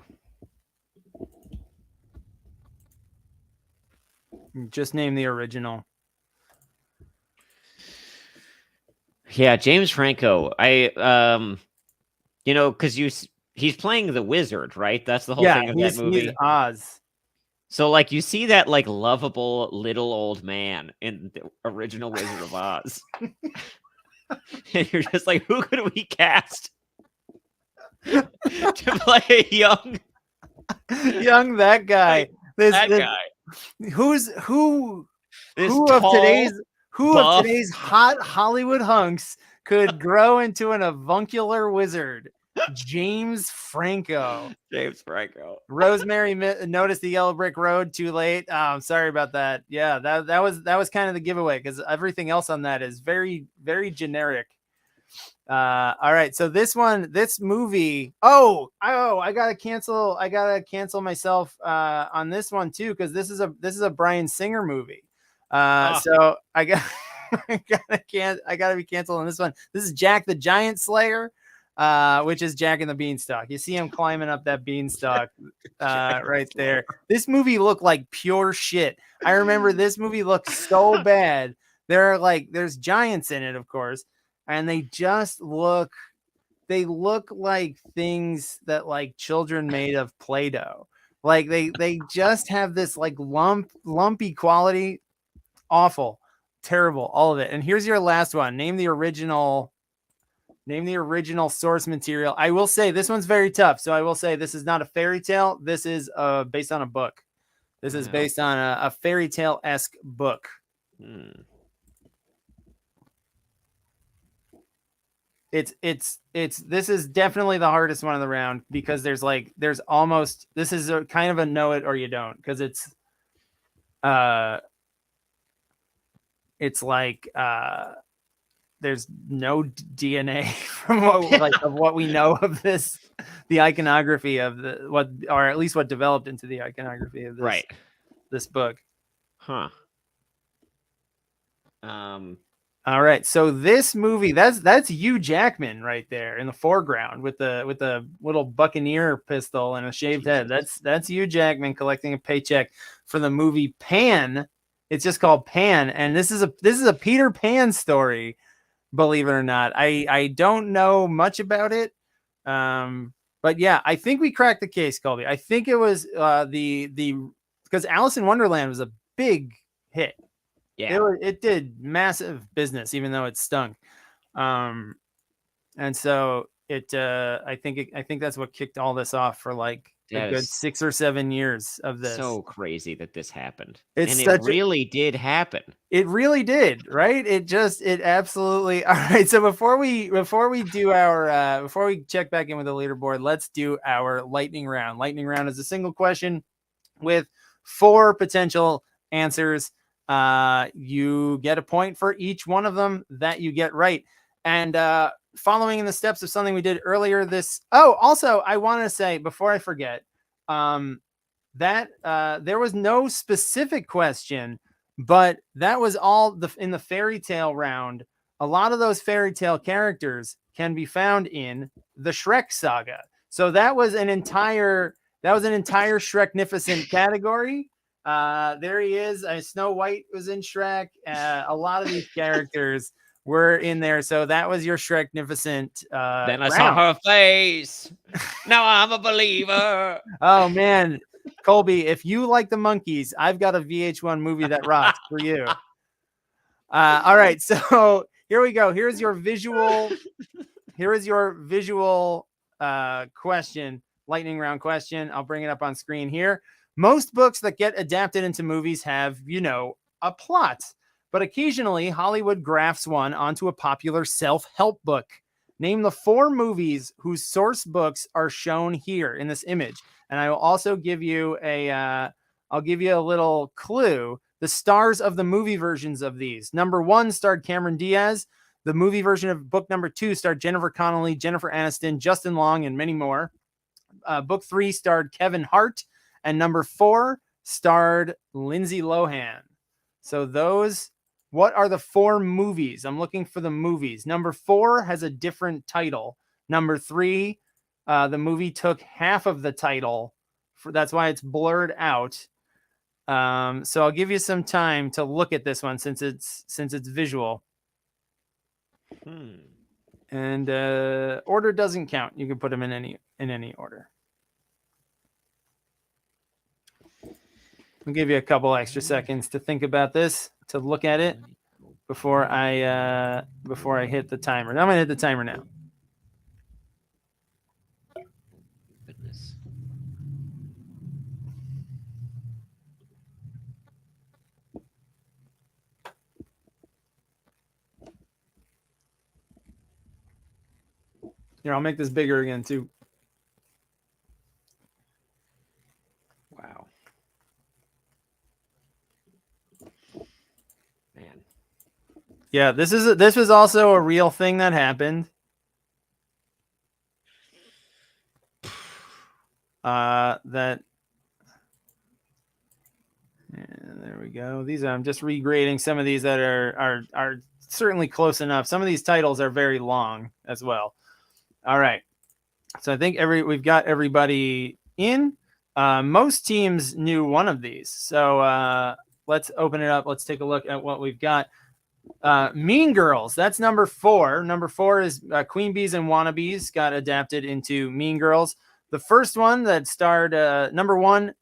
Just name the original. Yeah, James Franco. Because he's playing the wizard, right? That's the whole thing of that movie. He's Oz. So, like, you see that, like, lovable little old man in the original Wizard of Oz. And you're just like, who could we cast to play a young that guy? guy. Who of today's hot Hollywood hunks could grow into an avuncular wizard? James Franco. Rosemary noticed the yellow brick road too late. Oh, sorry about that. Yeah, that was kind of the giveaway because everything else on that is very, very generic. All right, so this movie. I gotta cancel myself on this one too because this is a Bryan Singer movie. So I gotta be canceled on this one. This is Jack the Giant Slayer. Which is Jack and the Beanstalk. You see him climbing up that beanstalk right there. This movie looked like pure shit. I remember this movie looked so bad. There's giants in it, of course, and they look like things that like children made of Play-Doh. Like they just have this like lumpy quality. Awful, terrible, all of it. And here's your last one. Name the original source material. I will say this one's very tough. So I will say this is not a fairy tale. This is based on a book. This is based on a fairy tale-esque book. This is definitely the hardest one of the round because this is a kind of a know it or you don't because it's like there's no DNA from what we know of this, the iconography of or at least what developed into the iconography of this, this book. Huh. All right. So this movie, that's Hugh Jackman right there in the foreground with the little buccaneer pistol and a shaved head. That's Hugh Jackman collecting a paycheck for the movie Pan. It's just called Pan. And this is a Peter Pan story. Believe it or not, I don't know much about it, but yeah, I think we cracked the case, Colby. I think it was the because Alice in Wonderland was a big hit. Yeah. It did massive business, even though it stunk. And so I think that's what kicked all this off for like a That good is 6 or 7 years of this. so crazy that this happened. It's And such it really did happen. It really did, right? It absolutely. All right. So before we do our before we check back in with the leaderboard, let's do our lightning round. Lightning round is a single question with 4 potential answers. You get a point for each one of them that you get right. And following in the steps of something we did earlier this. Oh, also, I want to say before I forget, that there was no specific question, but that was all in the fairy tale round. A lot of those fairy tale characters can be found in the Shrek saga. So that was an entire Shreknificent category. There he is. Snow White was in Shrek. A lot of these characters were in there. So that was your Shreknificent. Then I saw her face. Now I'm a believer. Oh man, Colby, if you like the Monkees, I've got a VH1 movie that rocks for you. All right, so here we go. Here is your visual question, lightning round question. I'll bring it up on screen here. Most books that get adapted into movies have, a plot, but occasionally Hollywood grafts one onto a popular self-help book. Name the 4 movies whose source books are shown here in this image. And I will also give you a little clue. The stars of the movie versions of these. Number 1 starred Cameron Diaz. The movie version of book number 2 starred Jennifer Connelly, Jennifer Aniston, Justin Long, and many more. Book 3 starred Kevin Hart. And number 4 starred Lindsay Lohan. So what are the 4 movies? I'm looking for the movies. Number 4 has a different title. Number 3, the movie took half of the title. That's why it's blurred out. So I'll give you some time to look at this one since it's visual. And order doesn't count. You can put them in any order. I'll give you a couple extra seconds to think about this, to look at it before I hit the timer. I'm gonna hit the timer now. Goodness. Here, I'll make this bigger again too. Wow. Man. Yeah, this was also a real thing that happened. There we go. I'm just regrading some of these that are certainly close enough. Some of these titles are very long as well. All right. So I think we've got everybody in. Most teams knew one of these. So let's open it up. Let's take a look at what we've got. Mean Girls. That's number 4. Number 4 is Queen Bees and Wannabes got adapted into Mean Girls. The first one that starred number 1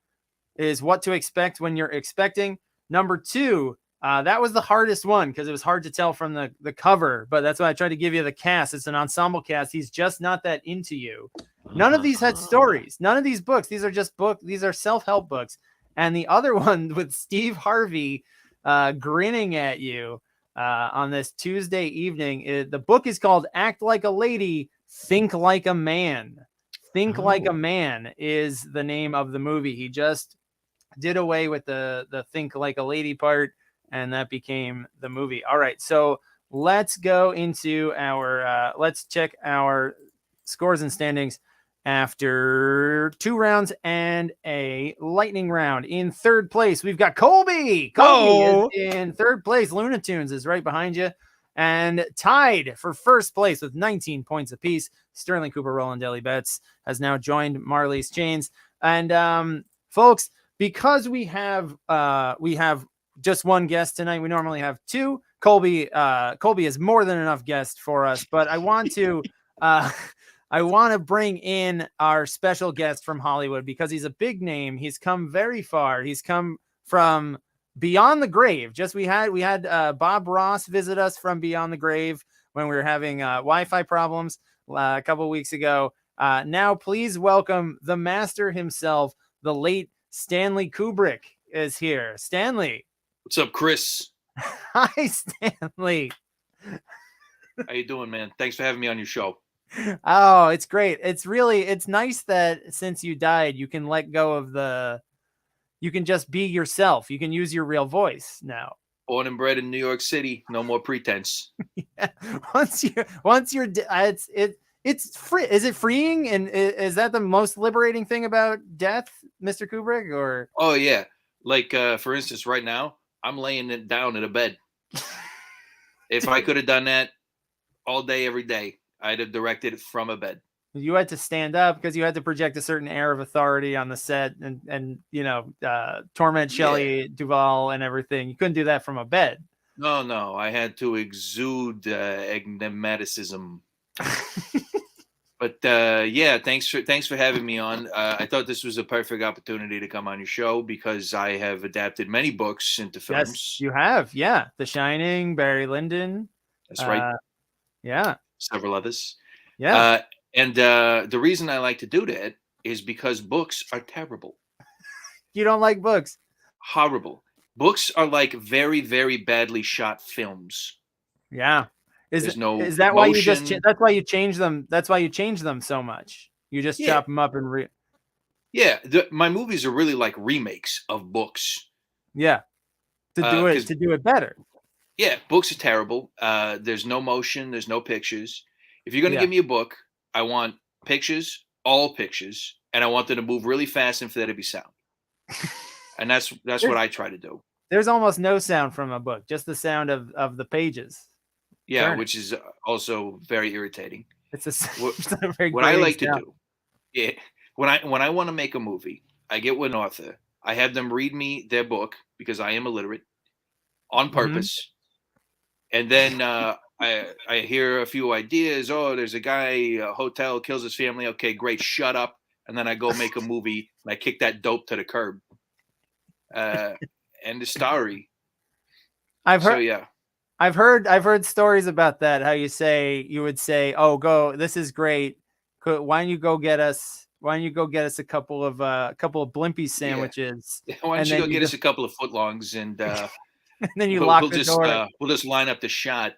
is What to Expect When You're Expecting. Number 2, that was the hardest one because it was hard to tell from the cover, but that's why I tried to give you the cast. It's an ensemble cast. He's Just Not That Into You. None of these had stories. None of these books. These are just these are self-help books. And the other one with Steve Harvey grinning at you on this Tuesday evening. The book is called Act Like a Lady, Think Like a Man. Think Like a Man is the name of the movie. He just did away with the Think Like a Lady part, and that became the movie. All right, so let's go into let's check our scores and standings after 2 rounds and a lightning round. In third place, we've got Colby. Colby is in third place. Looney Tunes is right behind you. And tied for first place with 19 points apiece, Sterling Cooper, Roland Daly Betts has now joined Marley's Chains. And folks, because we have just one guest tonight, we normally have 2. Colby is more than enough guest for us, but I want to I want to bring in our special guest from Hollywood because he's a big name. He's come very far. He's come from beyond the grave. We had Bob Ross visit us from beyond the grave when we were having Wi-Fi problems a couple of weeks ago. Now, please welcome the master himself, the late Stanley Kubrick is here. Stanley. What's up, Chris? Hi, Stanley. How you doing, man? Thanks for having me on your show. Oh, it's great. It's nice that since you died, you can let go of you can just be yourself. You can use your real voice now. Born and bred in New York City, no more pretense. Yeah. Once you're it's free. Is it freeing? And is that the most liberating thing about death, Mr. Kubrick? Or oh yeah, like for instance, right now I'm laying it down in a bed. If I could have done that all day, every day, I'd have directed it from a bed. You had to stand up because you had to project a certain air of authority on the set and torment Shelley Duvall and everything. You couldn't do that from a bed. No, I had to exude enigmaticism. But yeah, thanks for having me on. I thought this was a perfect opportunity to come on your show because I have adapted many books into films. Yes, you have. Yeah, The Shining, Barry Lyndon. That's right. Yeah, several others. Yeah, and the reason I like to do that is because books are terrible. You don't like books? Horrible. Books are like very, very badly shot films. Yeah. Is that motion. Why you just that's why you change them? That's why you change them so much. You just chop them up and Yeah, my movies are really like remakes of books. Yeah. To do it better. Yeah, books are terrible. There's no motion, there's no pictures. If you're going to give me a book, I want pictures, all pictures, and I want them to move really fast and for there to be sound. And that's what I try to do. There's almost no sound from a book, just the sound of the pages. Yeah, which is also very irritating. It's a very what I like to do. Yeah, when I want to make a movie, I get with an author. I have them read me their book because I am illiterate on purpose. And then I hear a few ideas. Oh, there's a guy, a hotel, kills his family. Okay, great. Shut up. And then I go make a movie and I kick that dope to the curb. And the story. I've heard stories about that. How you would say, "Oh, go. This is great. Why don't you go get us? Why don't you go get us a couple of Blimpie sandwiches? Yeah. Why don't you go get us a couple of footlongs and and then you lock the door. We'll just line up the shot,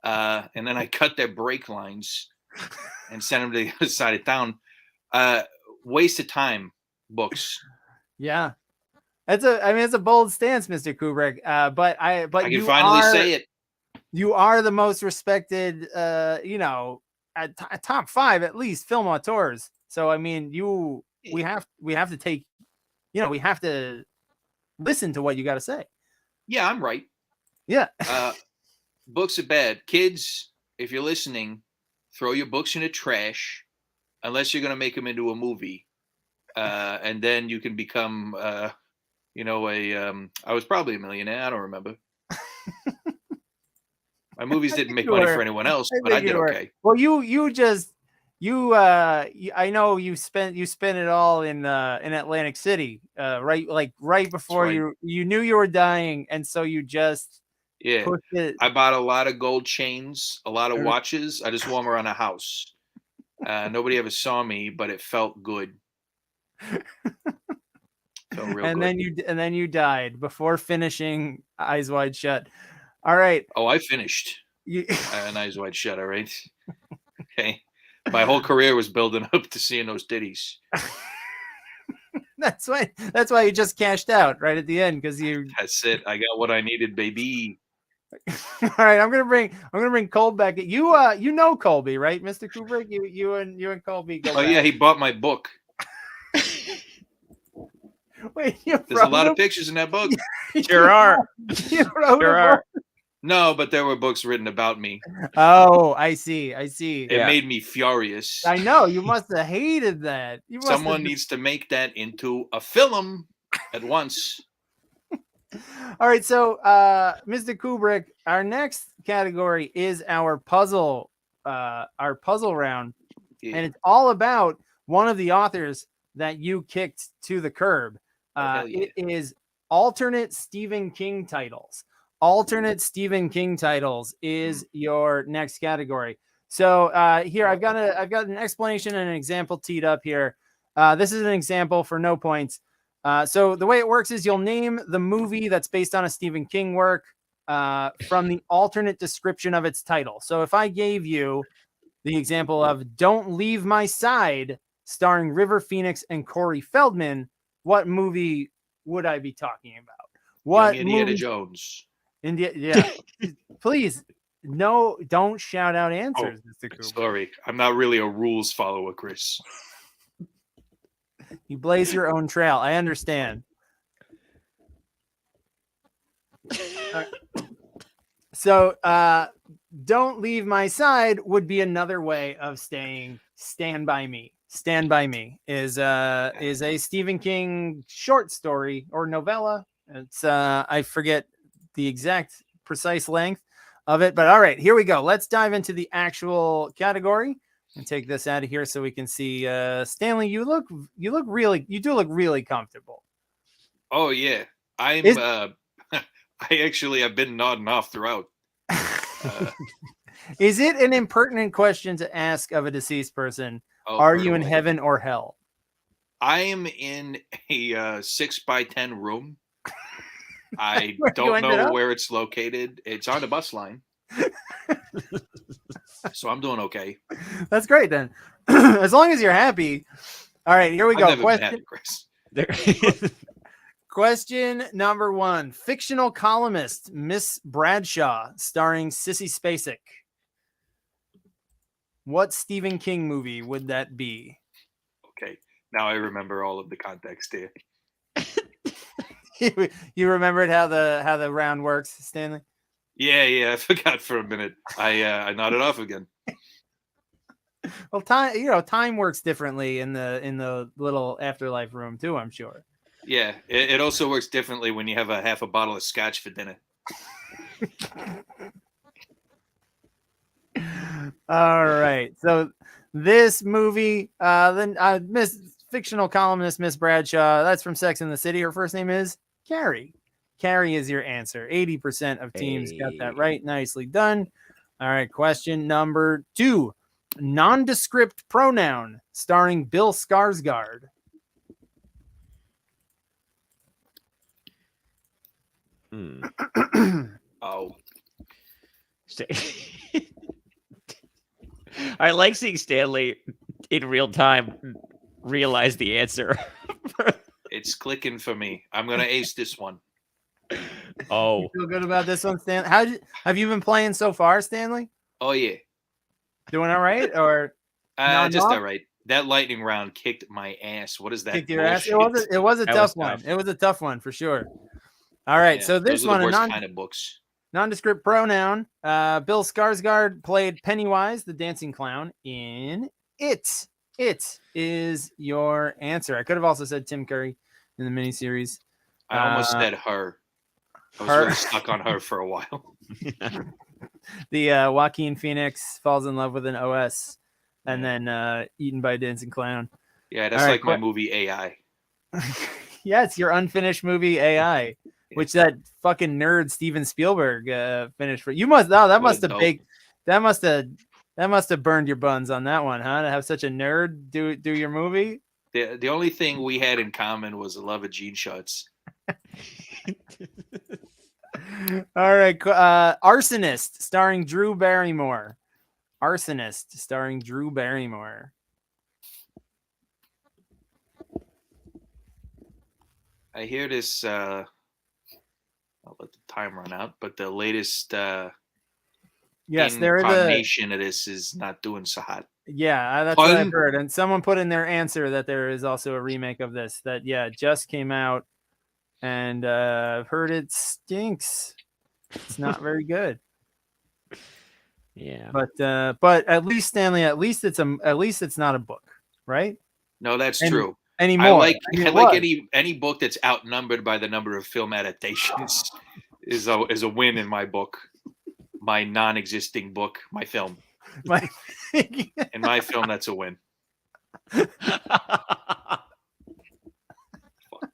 and then I cut their brake lines and send them to the other side of town. Waste of time, books. Yeah, it's a bold stance, Mr. Kubrick. But I can finally say it. You are the most respected, at top 5 at least film auteurs. So I mean, we have to take, we have to listen to what you got to say. Yeah, I'm right. Yeah. Books are bad. Kids, if you're listening, throw your books in the trash, unless you're going to make them into a movie, and then you can become, I was probably a millionaire. I don't remember. My movies didn't make money for anyone else, but I did okay. Well, I know you spent it all in Atlantic City, right before you knew you were dying, and so you just pushed it. I bought a lot of gold chains, a lot of watches. I just wore them around the house. Nobody ever saw me, but it felt good. Felt real and good. then you died before finishing Eyes Wide Shut. All right. Oh, I finished. Eyes Wide Shut. All right. Okay. My whole career was building up to seeing those titties. That's why you just cashed out right at the end because you. That's it. I got what I needed, baby. All right, I'm gonna bring Colby back. You know Colby, right, Mr. Kubrick? You and Colby go. Yeah, he bought my book. Wait, there's a lot of pictures in that book. Sure are. You wrote a book? No, but there were books written about me. Oh, I see. It made me furious. I know. You must have hated that. Someone needs to make that into a film at once. All right, so Mr. Kubrick, our next category is our puzzle round. Yeah. and it's all about one of the authors that you kicked to the curb. hell yeah. It is alternate Stephen King titles. Alternate Stephen King titles is your next category. So here I've got an explanation and an example teed up here. This is an example for no points. So the way it works is you'll name the movie that's based on a Stephen King work from the alternate description of its title. So if I gave you the example of Don't Leave My Side, starring River Phoenix and Corey Feldman, what movie would I be talking about? What Young Indiana movie? Jones. Yeah. Please, no, don't shout out answers, Mr. Cooper. Sorry, I'm not really a rules follower, Chris. You blaze your own trail. I understand. So, Don't Leave My Side would be another way of saying Stand By Me. Stand By Me is a Stephen King short story or novella. It's I forget the exact precise length of it, but all right, here we go. Let's dive into the actual category and take this out of here so we can see. Stanley, you do look really comfortable. Oh yeah, I actually have been nodding off throughout. Is it an impertinent question to ask of a deceased person? Oh, are you in heaven or hell? I am in a 6x10 room. I Where you don't ended know up? where it's located. It's on the bus line. So I'm doing okay. That's great then. As long as you're happy. All right, here we go. I've never been happy, Chris. Question number 1. Fictional columnist Miss Bradshaw, starring Sissy Spacek. What Stephen King movie would that be? Okay, now I remember all of the context here. You remembered how the round works, Stanley? Yeah, I forgot for a minute. I nodded off again. Well, time works differently in the little afterlife room too, I'm sure. Yeah, it also works differently when you have a half a bottle of scotch for dinner. All right. So this movie, Miss fictional columnist Miss Bradshaw, that's from Sex and the City. Her first name is Carrie. Carrie is your answer. 80% of teams got that right. Nicely done. All right. Question number 2. Nondescript pronoun starring Bill Skarsgård. Oh. I like seeing Stanley in real time realize the answer. It's clicking for me. I'm gonna ace this one. Oh, You feel good about this one, Stan? Have you been playing so far, Stanley? Oh yeah. Doing all right, or just all right. That lightning round kicked my ass. What is that? kicked your ass? bullshit? It was a That tough was one. tough. It was a tough one for sure. All right, Yeah, so this those are the one, worst kind of books. nondescript pronoun. Bill Skarsgård played Pennywise, the dancing clown, in It. It is your answer. I could have also said Tim Curry in the miniseries. I almost said her. I was really stuck on her for a while. The Joaquin Phoenix falls in love with an OS and then eaten by a dancing clown. Yeah, that's All right, like my movie AI. Yes, your unfinished movie AI, which that fucking nerd Steven Spielberg finished for. You must that must have burned your buns on that one, huh? To have such a nerd do your movie. The only thing we had in common was a love of jean shorts. All right, Arsonist starring Drew Barrymore. Arsonist starring Drew Barrymore. I hear this. I'll let the time run out, but the latest Yes, there is a incarnation of this is not doing so hot. yeah. That's what I've heard, and someone put in their answer that there is also a remake of this that just came out, and I've heard it stinks. It's not very good. yeah. But at least Stanley, at least it's not a book, right? No, that's Any- true. Anymore. I like it was. any book that's outnumbered by the number of film adaptations is a win in my book. My non-existing book, my film. In my film, that's a win. Fuck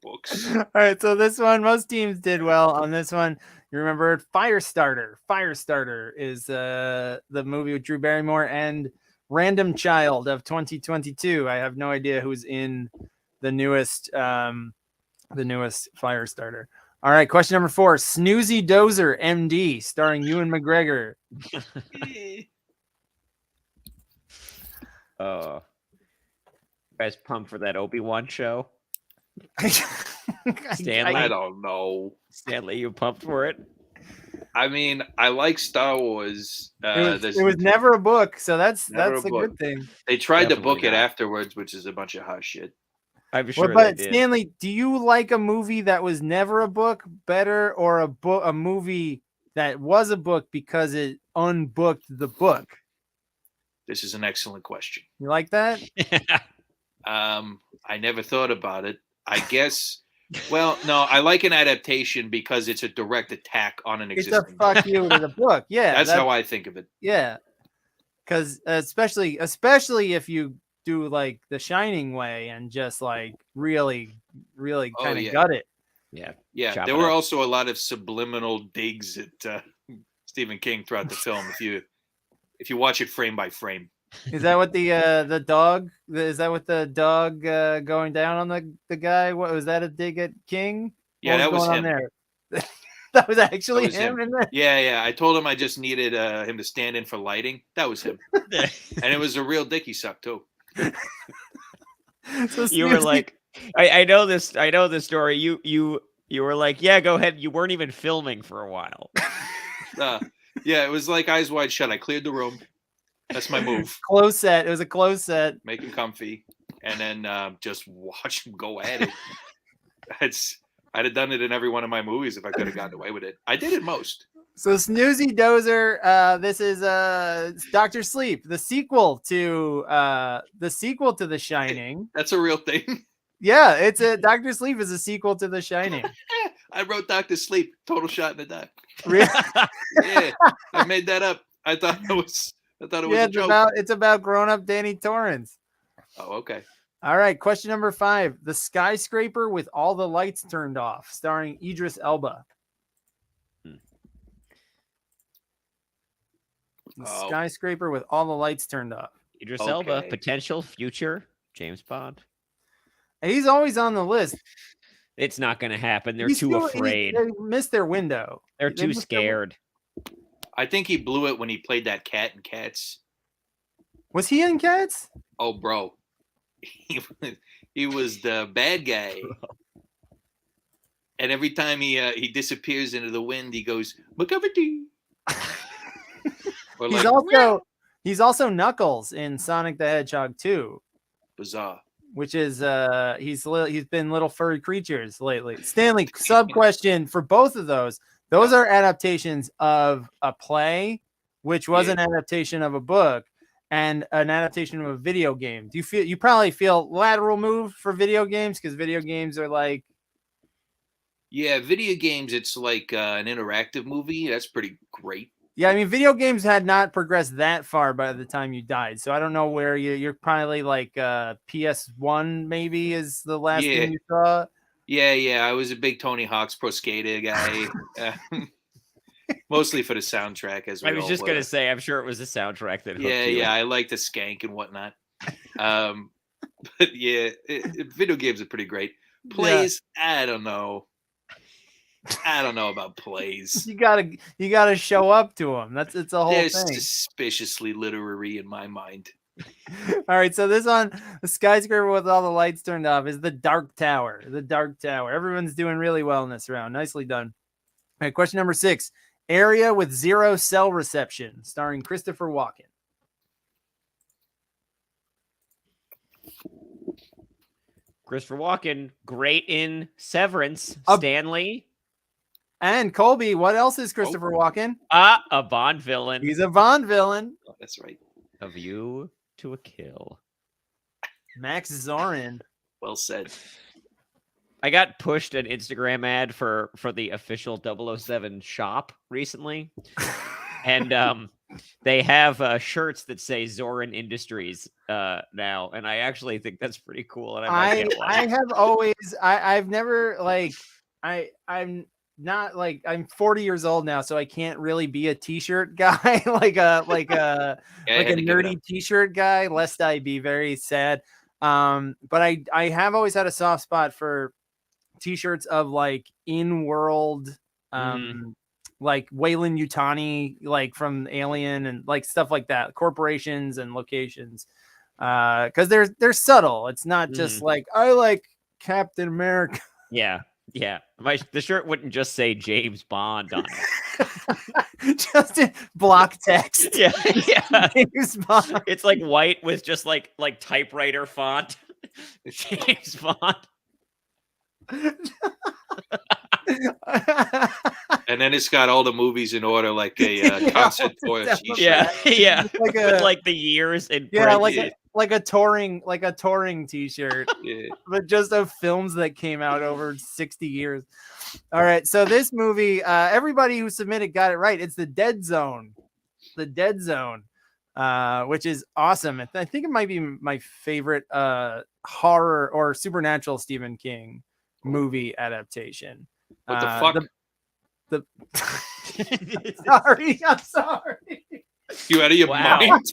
books. All right, so this one, most teams did well on this one. You remember Firestarter. Firestarter is the movie with Drew Barrymore and Random Child of 2022. I have no idea who's in the newest Firestarter. All right, question number 4. Snoozy Dozer, MD, starring Ewan McGregor. You guys pumped for that Obi-Wan show? Stanley? I don't know. Stanley, you pumped for it? I mean, I like Star Wars. It was never a book, so that's a good thing. They tried to book Definitely it not. afterwards, which is a bunch of hot shit. I'm sure But they did. Stanley, do you like a movie that was never a book better, or a movie that was a book because it unbooked the book? This is an excellent question. You like that? I never thought about it. I guess. Well, no, I like an adaptation because it's a direct attack on an It's existing. a fuck you to the book. Yeah, that's how I think of it. Yeah, because especially if you do like The Shining way and just like really kind of gut it. Yeah. Yeah, Chop there it were up. also a lot of subliminal digs at Stephen King throughout the film. If you watch it frame by frame. Is that what the dog? Is that what the dog going down on the guy? What was that, a dig at King? Yeah, that was him. There? That was actually That was him. In there? Yeah. I told him I just needed him to stand in for lighting. That was him. And it was a real dick he sucked too. So You were like, I know this story. You were like, yeah, go ahead. You weren't even filming for a while. Yeah, it was like Eyes Wide Shut. I cleared the room. That's my move. Close set. It was a close set. Make him comfy, and then just watch him go at it. I'd have done it in every one of my movies if I could have gotten away with it. I did it most. So Snoozy Dozer, this is Dr. Sleep, the sequel to The Shining. That's a real thing. Yeah, it's a Dr. Sleep is a sequel to The Shining. I wrote Dr. Sleep, total shot in the dark. Really? Yeah, I made that up. I thought it was Yeah, a joke. it's about grown-up Danny Torrance. Oh, okay. All right, question number 5. The Skyscraper with All the Lights Turned Off, starring Idris Elba. The Skyscraper with All the Lights Turned Off. Idris Elba, potential future James Bond. He's always on the list. It's not going to happen. They're too afraid. They missed their window. They're too scared. I think he blew it when he played that cat in Cats. Was he in Cats? Oh, bro. He was the bad guy. And every time he disappears into the wind, he goes, McCovity. He's also Knuckles in Sonic the Hedgehog 2. Bizarre. Which is he's been little furry creatures lately. Stanley, sub question for both of those. Those are adaptations of a play, which was an adaptation of a book, and an adaptation of a video game. You probably feel lateral move for video games because video games are like. Yeah, video games. It's like an interactive movie. That's pretty great. Yeah, I mean, video games had not progressed that far by the time you died. So I don't know where you're probably like PS1 maybe is the last thing you saw. Yeah. I was a big Tony Hawk's Pro Skater guy. Mostly for the soundtrack, as I was just going to say, I'm sure it was the soundtrack that hooked you. Yeah, I like the skank and whatnot. But yeah, video games are pretty great. Plays, I don't know. I don't know about plays. You gotta show up to them. It's a whole They're thing. suspiciously literary in my mind. All right, so this on the Skyscraper with All the Lights Turned Off is the Dark Tower. The Dark Tower. Everyone's doing really well in this round. Nicely done. All right, question number 6. Area with Zero Cell Reception, starring Christopher Walken. Christopher Walken, great in Severance. Stanley. And Colby, what else is Christopher Walken? A Bond villain. He's a Bond villain. Oh, that's right. A View to a Kill. Max Zorin. Well said. I got pushed an Instagram ad for the official 007 shop recently. And they have shirts that say Zoran Industries now, and I actually think that's pretty cool. And I might get one. I have always I've never like I'm not like I'm 40 years old now, so I can't really be a t-shirt guy like a nerdy t-shirt guy, lest I be very sad. But I have always had a soft spot for t-shirts of like in-world like Wayland Yutani, like from Alien, and like stuff like that, corporations and locations, because they're subtle. It's not just like I like Captain America. Yeah. The shirt wouldn't just say James Bond on it. Just in block text. Yeah. James Bond. It's like white with just like typewriter font. James Bond. And then it's got all the movies in order, like a concert for a Yeah. With like the years and like a touring t-shirt, but just of films that came out over 60 years. All right, so this movie, everybody who submitted got it right. It's The Dead Zone. The Dead Zone, which is awesome. I think it might be my favorite horror or supernatural Stephen King movie adaptation. What the fuck? I'm sorry. You out of your mind?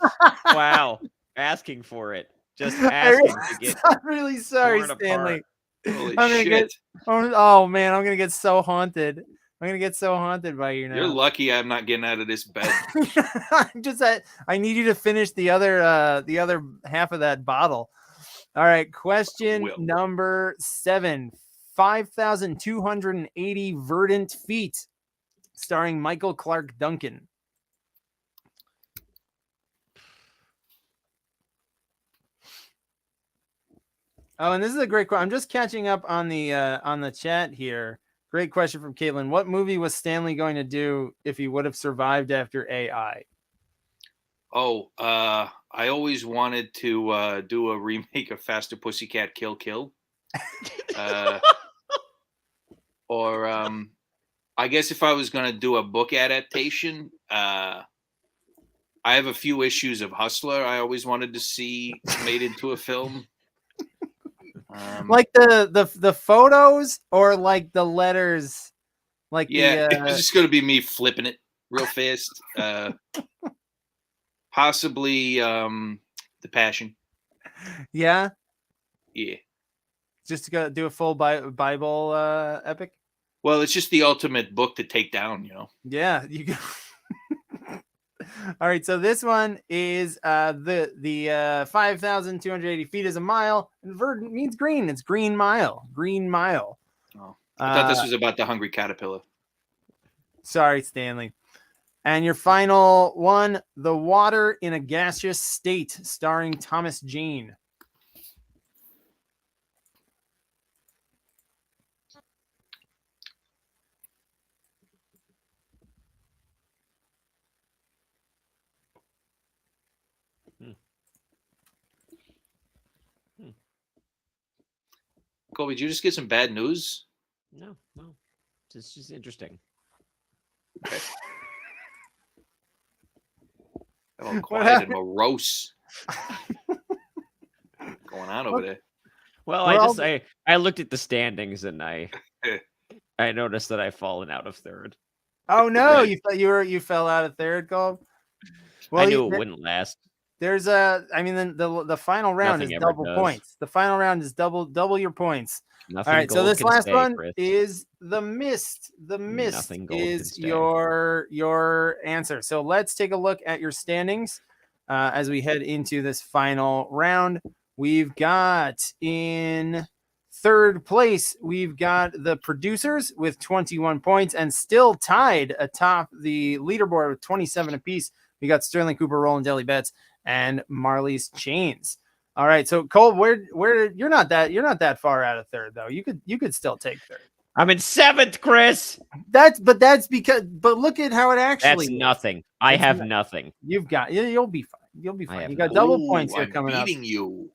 Wow. Asking for it. Just asking to get. I'm really sorry, Stanley. Holy shit. Oh man, I'm gonna get so haunted. I'm gonna get so haunted by you now. You're lucky I'm not getting out of this bed. I need you to finish the other half of that bottle. All right, question number 7. 5,280 verdant feet, starring Michael Clark Duncan. Oh, and this is a great question. I'm just catching up on the chat here. Great question from Caitlin. What movie was Stanley going to do if he would have survived after AI? Oh, I always wanted to do a remake of Faster Pussycat Kill Kill. Or I guess if I was going to do a book adaptation, I have a few issues of Hustler I always wanted to see made into a film. Like the photos or like the letters? Like it's just going to be me flipping it real fast. Possibly The Passion. Yeah? Yeah. Just to go do a full Bible epic? Well, it's just the ultimate book to take down, you know. Yeah, you go. All right, so this one is the 5,280 feet is a mile, and verdant means green. It's green mile. Green mile. Oh, I thought this was about the hungry caterpillar. Sorry, Stanley. And your final one, The Water in a Gaseous State, starring Thomas Jane. Colby, did you just get some bad news? No. It's just interesting. Okay. Oh, quiet and morose. Going on over there? Well, I looked at the standings and I noticed that I've fallen out of third. Oh no, you fell out of third, Colby? Well, I knew it wouldn't last. There's the final round is double points. The final round is double your points. Nothing. All right, so this last one Chris. is The Mist. The Mist is your answer. So let's take a look at your standings as we head into this final round. We've got in third place, we've got the Producers with 21 points, and still tied atop the leaderboard with 27 apiece. We got Sterling Cooper, Roland Deli Betts, and Marley's Chains. All right, so Cole, where you're not that far out of third though. You could still take third. I'm in seventh, Chris. But look at how it actually. That's nothing. I have nothing. You'll be fine. You'll be fine. You got double points here coming up. You.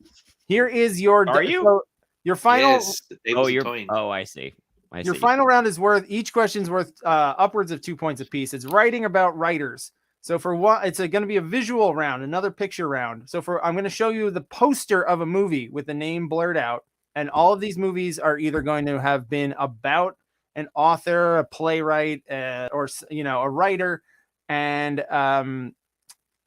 Here is your. Are you? So your final. Yes, I see. Your final round is worth. Each question's worth upwards of 2 points apiece. It's writing about writers. So for what, it's going to be a visual round, another picture round. So I'm going to show you the poster of a movie with the name blurred out. And all of these movies are either going to have been about an author, a playwright, or, a writer. And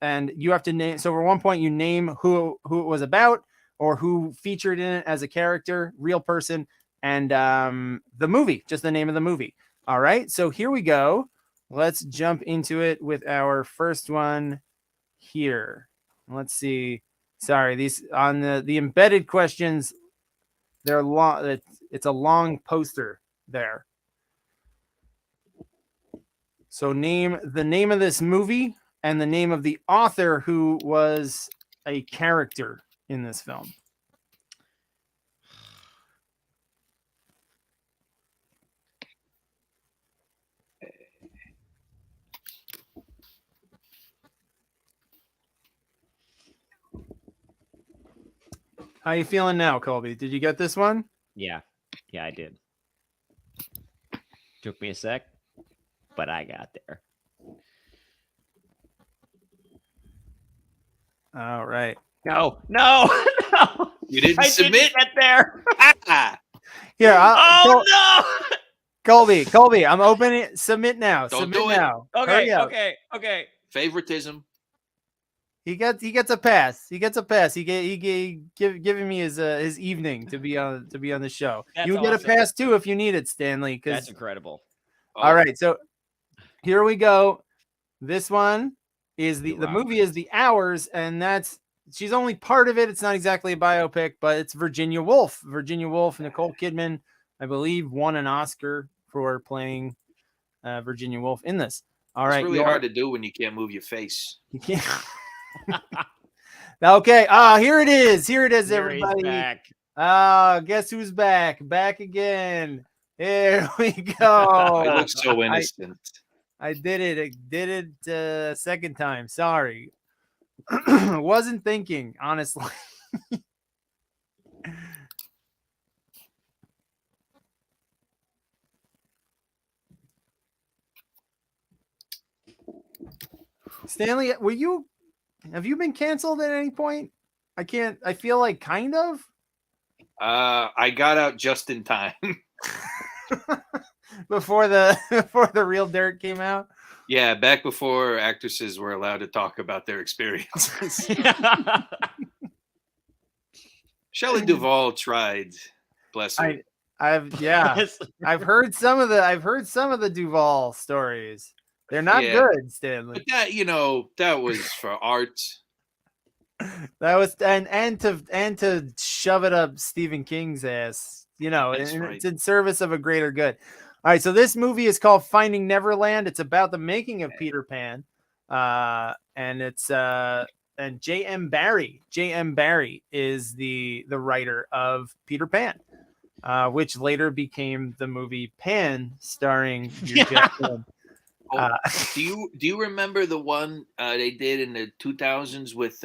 you have to name. So at one point you name who it was about or who featured in it as a character, real person, and the movie, just the name of the movie. All right. So here we go. Let's jump into it with our first one here. Let's see. Sorry, these on the embedded questions, they're long. It's a long poster there. So name the name of this movie and the name of the author who was a character in this film. How you feeling now, Colby? Did you get this one? Yeah, I did. Took me a sec, but I got there. All right. No. You didn't submit. Didn't get there. Here. No. Colby, I'm opening it. Submit now. Don't Submit do it. now. Hurry up. Okay. Favoritism. He gets a pass. He giving me his evening to be on the show. That's You get awesome. a pass too if you need it, Stanley. That's incredible. All right, so here we go. This one is the movie is The Hours, and she's only part of it. It's not exactly a biopic, but it's Virginia Woolf. Virginia Woolf, Nicole Kidman, I believe, won an Oscar for playing Virginia Woolf in this. All right, it's really hard to do when you can't move your face. You can't. Okay. Here it is. Everybody. Guess who's back? Back again. Here we go. I look so innocent. I did it second time. Sorry. Wasn't thinking, honestly. Stanley, have you been canceled at any point? I feel like kind of. I got out just in time. before the real dirt came out. Yeah, back before actresses were allowed to talk about their experiences. Shelley Duvall tried. Bless her. I've heard some of the Duvall stories. They're not good, Stanley. But that was for art. That was and to shove it up Stephen King's ass. It's in service of a greater good. All right, so this movie is called Finding Neverland. It's about the making of Peter Pan, and it's and J.M. Barrie. J.M. Barrie is the writer of Peter Pan, which later became the movie Pan, starring Jeff Goldblum. Do you remember the one they did in the 2000s with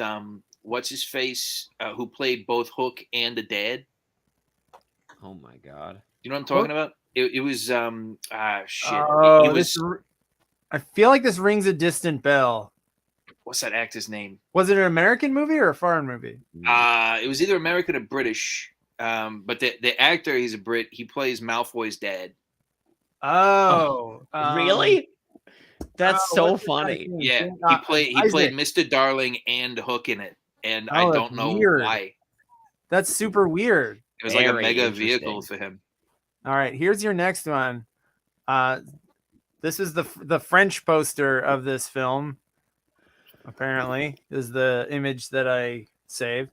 what's his face who played both Hook and the dad? Oh my god! You know what I'm talking about? It was shit. Oh, I feel like this rings a distant bell. What's that actor's name? Was it an American movie or a foreign movie? It was either American or British. But the actor, he's a Brit. He plays Malfoy's dad. Oh, really? That's so funny. Yeah, he played Mr. Darling and Hook in it, and I don't know why. That's super weird. It was like a mega vehicle for him. All right, here's your next one. This is the French poster of this film. Apparently, is the image that I saved.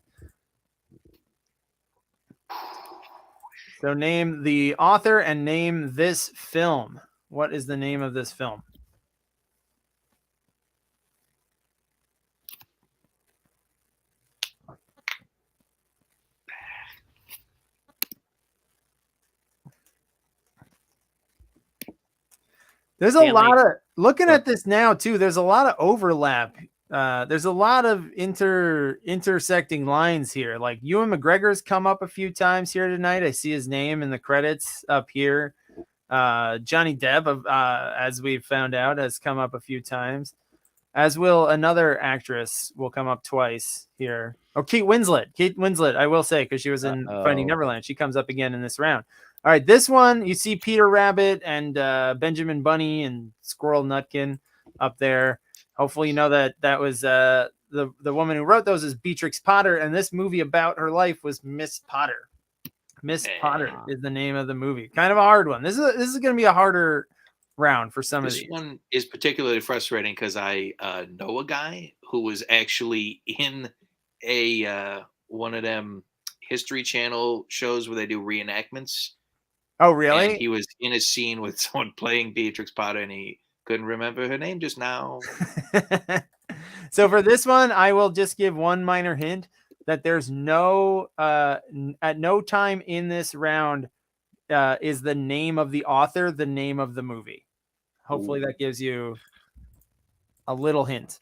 So name the author and name this film. What is the name of this film? There's a lot of looking at this now too. There's a lot of overlap. There's a lot of intersecting lines here. Like Ewan McGregor's come up a few times here tonight. I see his name in the credits up here. Johnny Depp, as we've found out, has come up a few times. as will another actress. Will come up twice here. Oh, Kate Winslet. Kate Winslet, I will say, because she was in Finding Neverland. She comes up again in this round. All right, this one, you see Peter Rabbit and Benjamin Bunny and Squirrel Nutkin up there. Hopefully you know that was the woman who wrote those is Beatrix Potter, and this movie about her life was Miss Potter. Miss Potter is the name of the movie. Kind of a hard one. This is going to be a harder round for some of these. This one is particularly frustrating because I know a guy who was actually in a one of them History Channel shows where they do reenactments. Oh, really? And he was in a scene with someone playing Beatrix Potter, and he couldn't remember her name just now. So for this one, I will just give one minor hint that there's no at no time in this round is the name of the author the name of the movie. Hopefully that gives you a little hint.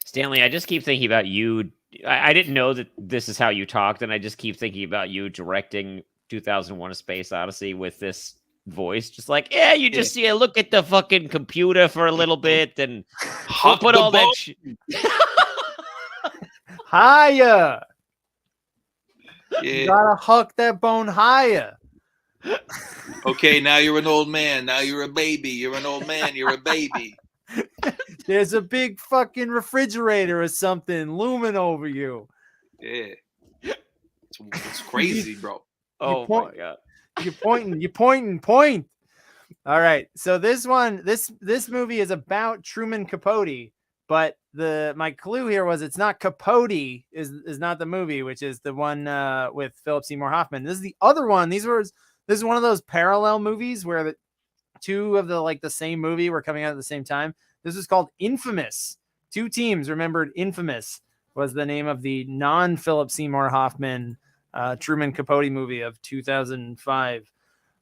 Stanley, I just keep thinking about you. I didn't know that this is how you talked, and I just keep thinking about you directing 2001: A Space Odyssey with this voice, just like, yeah, you just see look at the fucking computer for a little bit, and put all that shit. Higher. You gotta huck that bone higher. Okay, now you're an old man. Now you're a baby. You're an old man. You're a baby. There's a big fucking refrigerator or something looming over you. Yeah. It's crazy, bro. Oh my God. You're pointing. All right. So this one, this movie is about Truman Capote, but my clue here was it's not Capote is not the movie, which is the one with Philip Seymour Hoffman. This is the other one. This is one of those parallel movies where the two of the same movie were coming out at the same time. This is called Infamous. Two teams remembered Infamous was the name of the non-Philip Seymour Hoffman Truman Capote movie of 2005.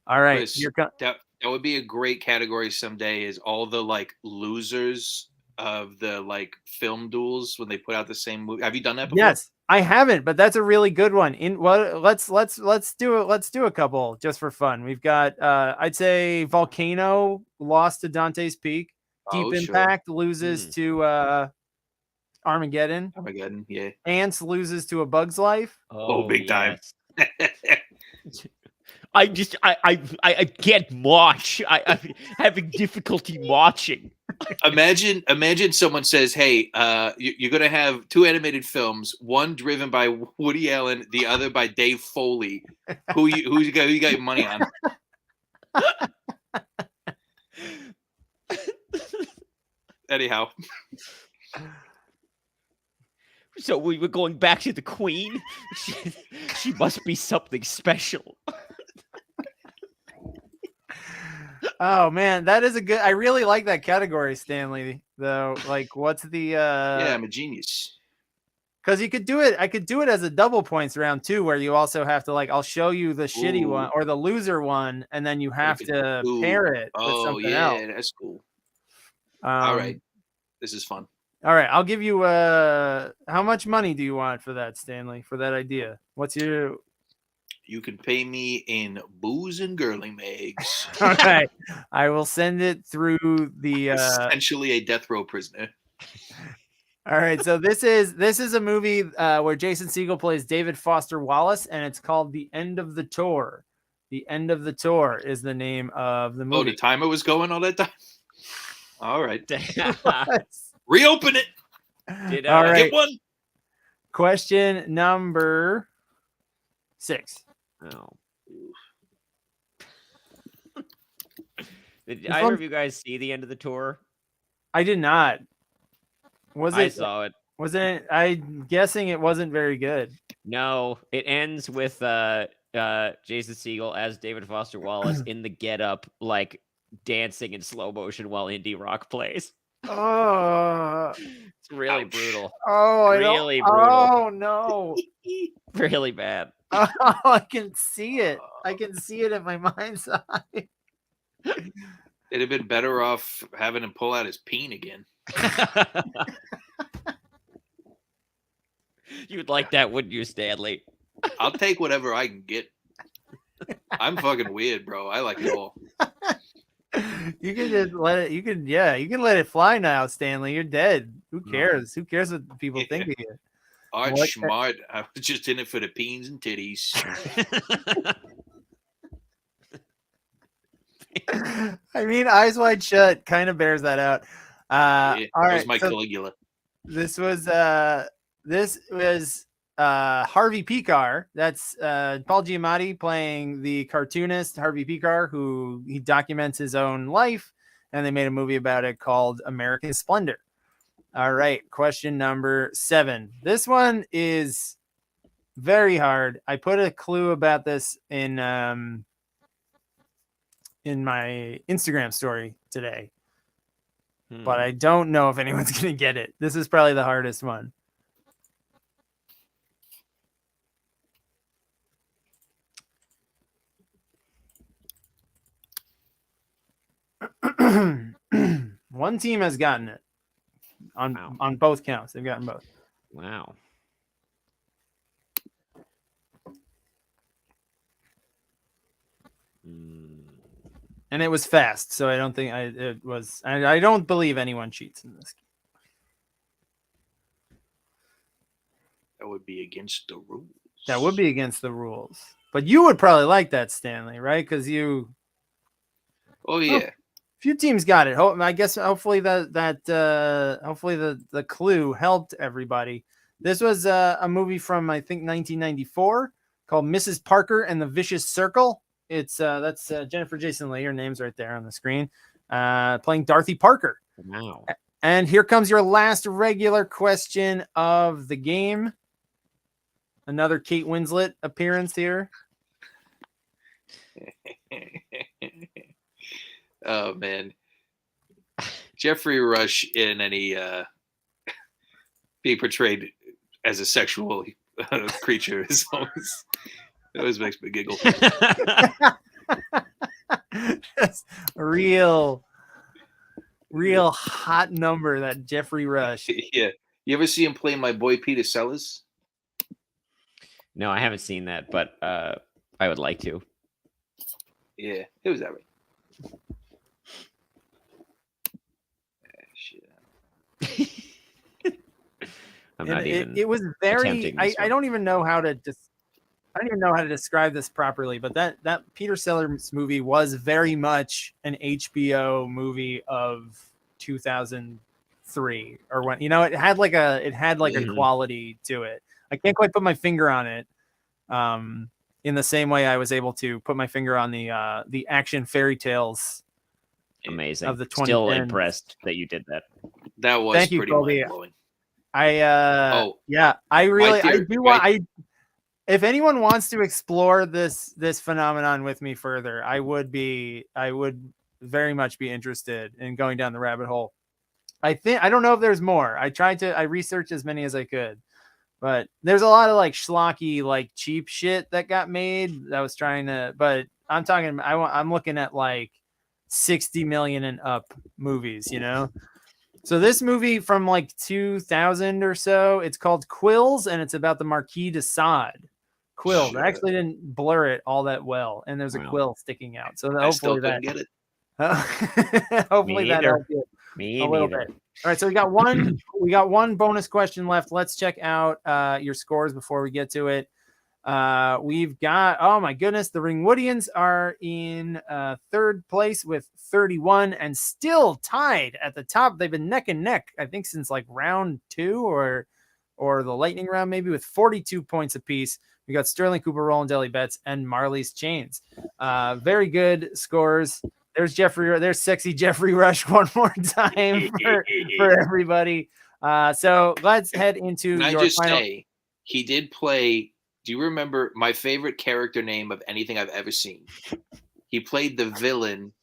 All right. Chris, that would be a great category someday, is all the losers of the film duels when they put out the same movie. Have you done that before? Yes, I haven't, but that's a really good one. Let's do it. Let's do a couple just for fun. We've got I'd say Volcano lost to Dante's Peak. Deep Impact loses to Armageddon. Yeah. Ants loses to A Bug's Life. Oh, big time. I can't watch. I'm having difficulty watching. Imagine someone says, "Hey, you're going to have two animated films, one driven by Woody Allen, the other by Dave Foley. Who you got your money on?" Anyhow. So we were going back to the Queen. She must be something special. Oh man, that is a good. I really like that category, Stanley. Though, what's the? Yeah, I'm a genius. Because you could do it. I could do it as a double points round too, where you also have to I'll show you the shitty one or the loser one, and then you have to pair it with something else. Yeah, that's cool. All right, this is fun. All right, I'll give you. How much money do you want for that, Stanley? For that idea? What's your? You can pay me in booze and girling mags. All right, I will send it through the. Essentially a death row prisoner. All right, so this is a movie where Jason Segel plays David Foster Wallace, and it's called The End of the Tour. The End of the Tour is the name of the movie. Oh, the timer was going all that time? All right. Reopen it. All right. Get one. Question number 6. Oh. Did either of you guys see The End of the Tour? I did not. I saw it. Wasn't I'm guessing it wasn't very good. No, it ends with Jason Segel as David Foster Wallace in the getup, dancing in slow motion while indie rock plays. Oh, it's really brutal. Oh, really brutal. Oh no, really bad. Oh, I can see it. I can see it in my mind's eye. It'd have been better off having him pull out his peen again. You would like that, wouldn't you, Stanley? I'll take whatever I can get. I'm fucking weird, bro. I like it all. You can just let it. You can let it fly now, Stanley. You're dead. Who cares? Who cares what people think of you? Art What- smart. I was just in it for the peens and titties. I mean, Eyes Wide Shut kind of bears that out. Yeah, All that right, was my so Caligula. this was Harvey Picar. That's Paul Giamatti playing the cartoonist Harvey Picar, who he documents his own life, and they made a movie about it called American Splendor. All right, question number 7. This one is very hard. I put a clue about this in my Instagram story today, but I don't know if anyone's gonna get it. This is probably the hardest one. One team has gotten it on both counts. They've gotten both. Wow. And it was fast, so I don't think I don't believe anyone cheats in this game. That would be against the rules. That would be against the rules. But you would probably like that, Stanley, right? Because you. Oh yeah. Few teams got it. I guess hopefully hopefully the clue helped everybody. This was a movie from I think 1994 called Mrs. Parker and the Vicious Circle. It's that's Jennifer Jason Leigh. Her name's right there on the screen, playing Dorothy Parker. Wow. And here comes your last regular question of the game. Another Kate Winslet appearance here. Oh man, Jeffrey Rush in any being portrayed as a sexual creature is always makes me giggle. That's a real hot number, that Jeffrey Rush. Yeah, you ever see him play My Boy Peter Sellers? No, I haven't seen that, but I would like to. Yeah, it was that way. I'm not even. It was very. attempting this I one. don't even know how to. I don't even know how to describe this properly. But that Peter Sellers movie was very much an HBO movie of 2003 or when it had like a quality to it. I can't quite put my finger on it. In the same way I was able to put my finger on the action fairy tales. Amazing. Of the 2010s. Still impressed that you did that. That was Thank you, pretty Colby. mind-blowing. If anyone wants to explore this phenomenon with me further, I would very much be interested in going down the rabbit hole. I don't know if there's more. I researched as many as I could, but there's a lot of like schlocky, like cheap shit that got made. That was trying to, but I'm looking at like 60 million and up movies, So this movie from like 2000 or so, it's called Quills, and it's about the Marquis de Sade. Quills. Sure. I actually didn't blur it all that well, and there's a quill sticking out. So I still hopefully couldn't get it. hopefully that helped you a little bit. All right, so we got one bonus question left. Let's check out your scores before we get to it. We've got, oh my goodness, the Ringwoodians are in third place with 31 and still tied at the top. They've been neck and neck, I think, since like round 2 or the lightning round, maybe, with 42 points apiece. We got Sterling Cooper, Roland Deli Bets, and Marley's Chains. Very good scores. There's sexy Jeffrey Rush one more time for everybody. So let's head into Can I your just final. say, he did play. Do you remember my favorite character name of anything I've ever seen? He played the villain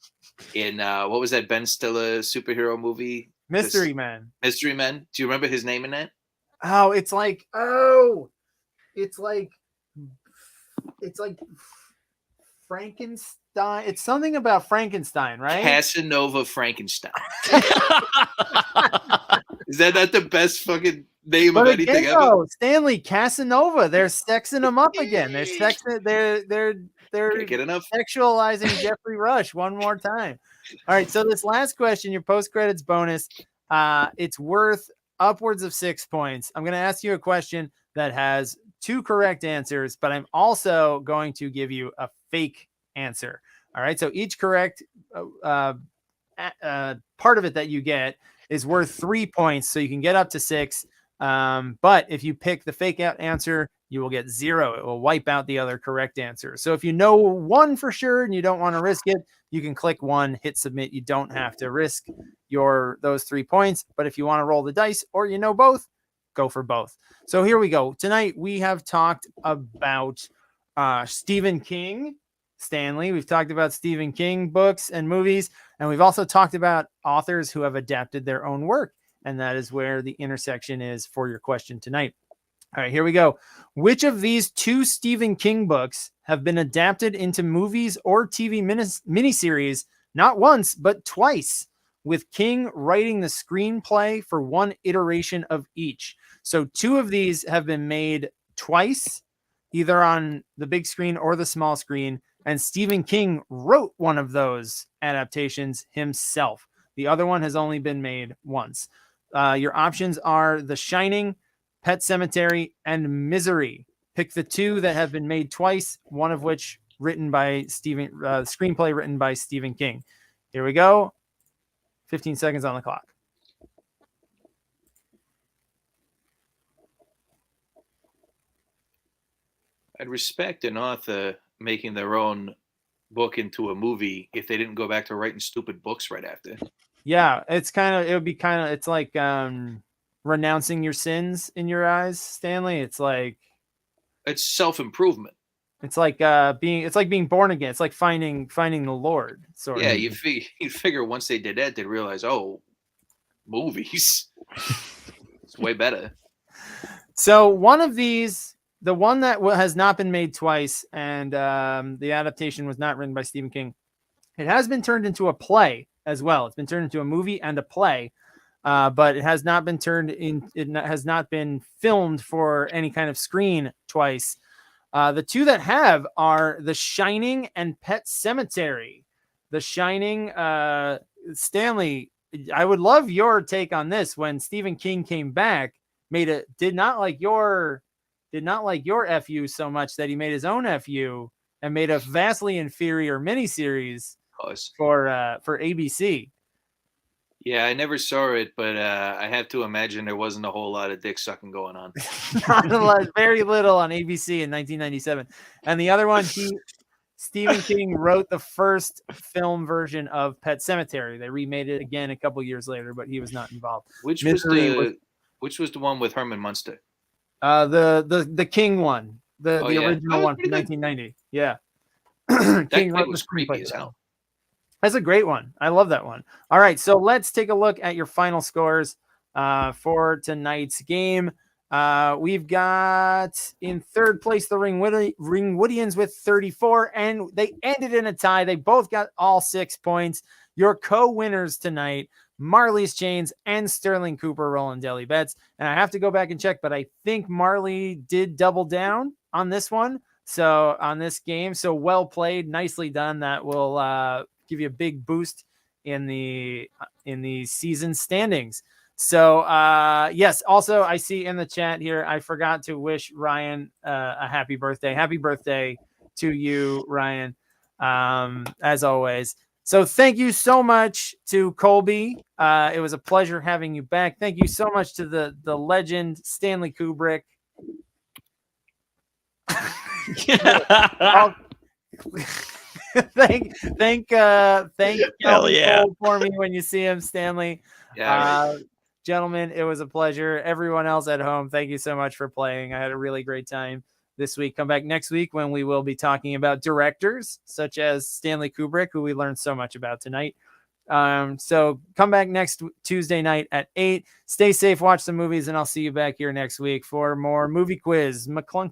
in what was that Ben Stiller superhero movie? Mystery Men. Mystery Men. Do you remember his name in that? Oh, it's like Frankenstein. It's something about Frankenstein, right? Casanova Frankenstein. Is that not the best fucking name of anything ever? Stanley Casanova. They're sexing him up again. They're they're Can't get enough. sexualizing Jeffrey Rush one more time. All right, so this last question, your post-credits bonus, it's worth upwards of 6 points. I'm going to ask you a question that has 2 correct answers, but I'm also going to give you a fake answer. All right, so each correct part of it that you get is worth 3 points, so you can get up to 6. But if you pick the fake out answer, you will get 0. It will wipe out the other correct answer. So if you know 1 for sure and you don't want to risk it, you can click 1, hit submit. You don't have to risk those 3 points. But if you want to roll the dice or you know both, go for both. So here we go. Tonight we have talked about Stephen King, Stanley. We've talked about Stephen King books and movies, and we've also talked about authors who have adapted their own work. And that is where the intersection is for your question tonight. All right, here we go. Which of these 2 Stephen King books have been adapted into movies or TV miniseries not once, but twice, with King writing the screenplay for 1 iteration of each? So 2 of these have been made twice, either on the big screen or the small screen, and Stephen King wrote one of those adaptations himself. The other one has only been made once. Your options are The Shining, Pet Sematary, and Misery. Pick the 2 that have been made twice, one of which written by screenplay written by Stephen King. Here we go. 15 seconds on the clock. I'd respect an author making their own book into a movie if they didn't go back to writing stupid books right after. Yeah, it's like renouncing your sins in your eyes, Stanley. It's self-improvement. It's like being born again. It's like finding the Lord. Sort of. You figure once they did that, they'd realize, oh, movies. It's way better. So one of these, the one that has not been made twice, and the adaptation was not written by Stephen King, it has been turned into a play as well. It's been turned into a movie and a play, but it has not been has not been filmed for any kind of screen twice. The 2 that have are The Shining and Pet Sematary. The Shining, Stanley, I would love your take on this. When Stephen King came back, did not like your FU so much that he made his own FU and made a vastly inferior miniseries for ABC. Yeah, I never saw it, but I have to imagine there wasn't a whole lot of dick sucking going on. Very little on ABC in 1997. And the other one, Stephen King wrote the first film version of Pet Sematary. They remade it again a couple years later, but he was not involved. Which was the one with Herman Munster? The King one, the original one from 1990. Yeah, King wrote was creepy as hell. That's a great one. I love that one. All right, so let's take a look at your final scores for tonight's game. We've got in third place the Ringwoodians with 34, and they ended in a tie. They both got all 6 points. Your co-winners tonight, Marley's Chains and Sterling Cooper rolling daily bets. And I have to go back and check, but I think Marley did double down on this one. So on this game, so well played, nicely done. That will give you a big boost in the season standings. So yes, also I see in the chat here, I forgot to wish Ryan a happy birthday. Happy birthday to you, Ryan, as always. So thank you so much to Colby. It was a pleasure having you back. Thank you so much to the legend Stanley Kubrick. thank Hell yeah. for me when you see him, Stanley. Gentlemen, it was a pleasure. Everyone else at home, thank you so much for playing. I had a really great time this week. Come back next week when we will be talking about directors such as Stanley Kubrick, who we learned so much about tonight. So come back next Tuesday night at 8. Stay safe, watch some movies, and I'll see you back here next week for more movie quiz McClunky.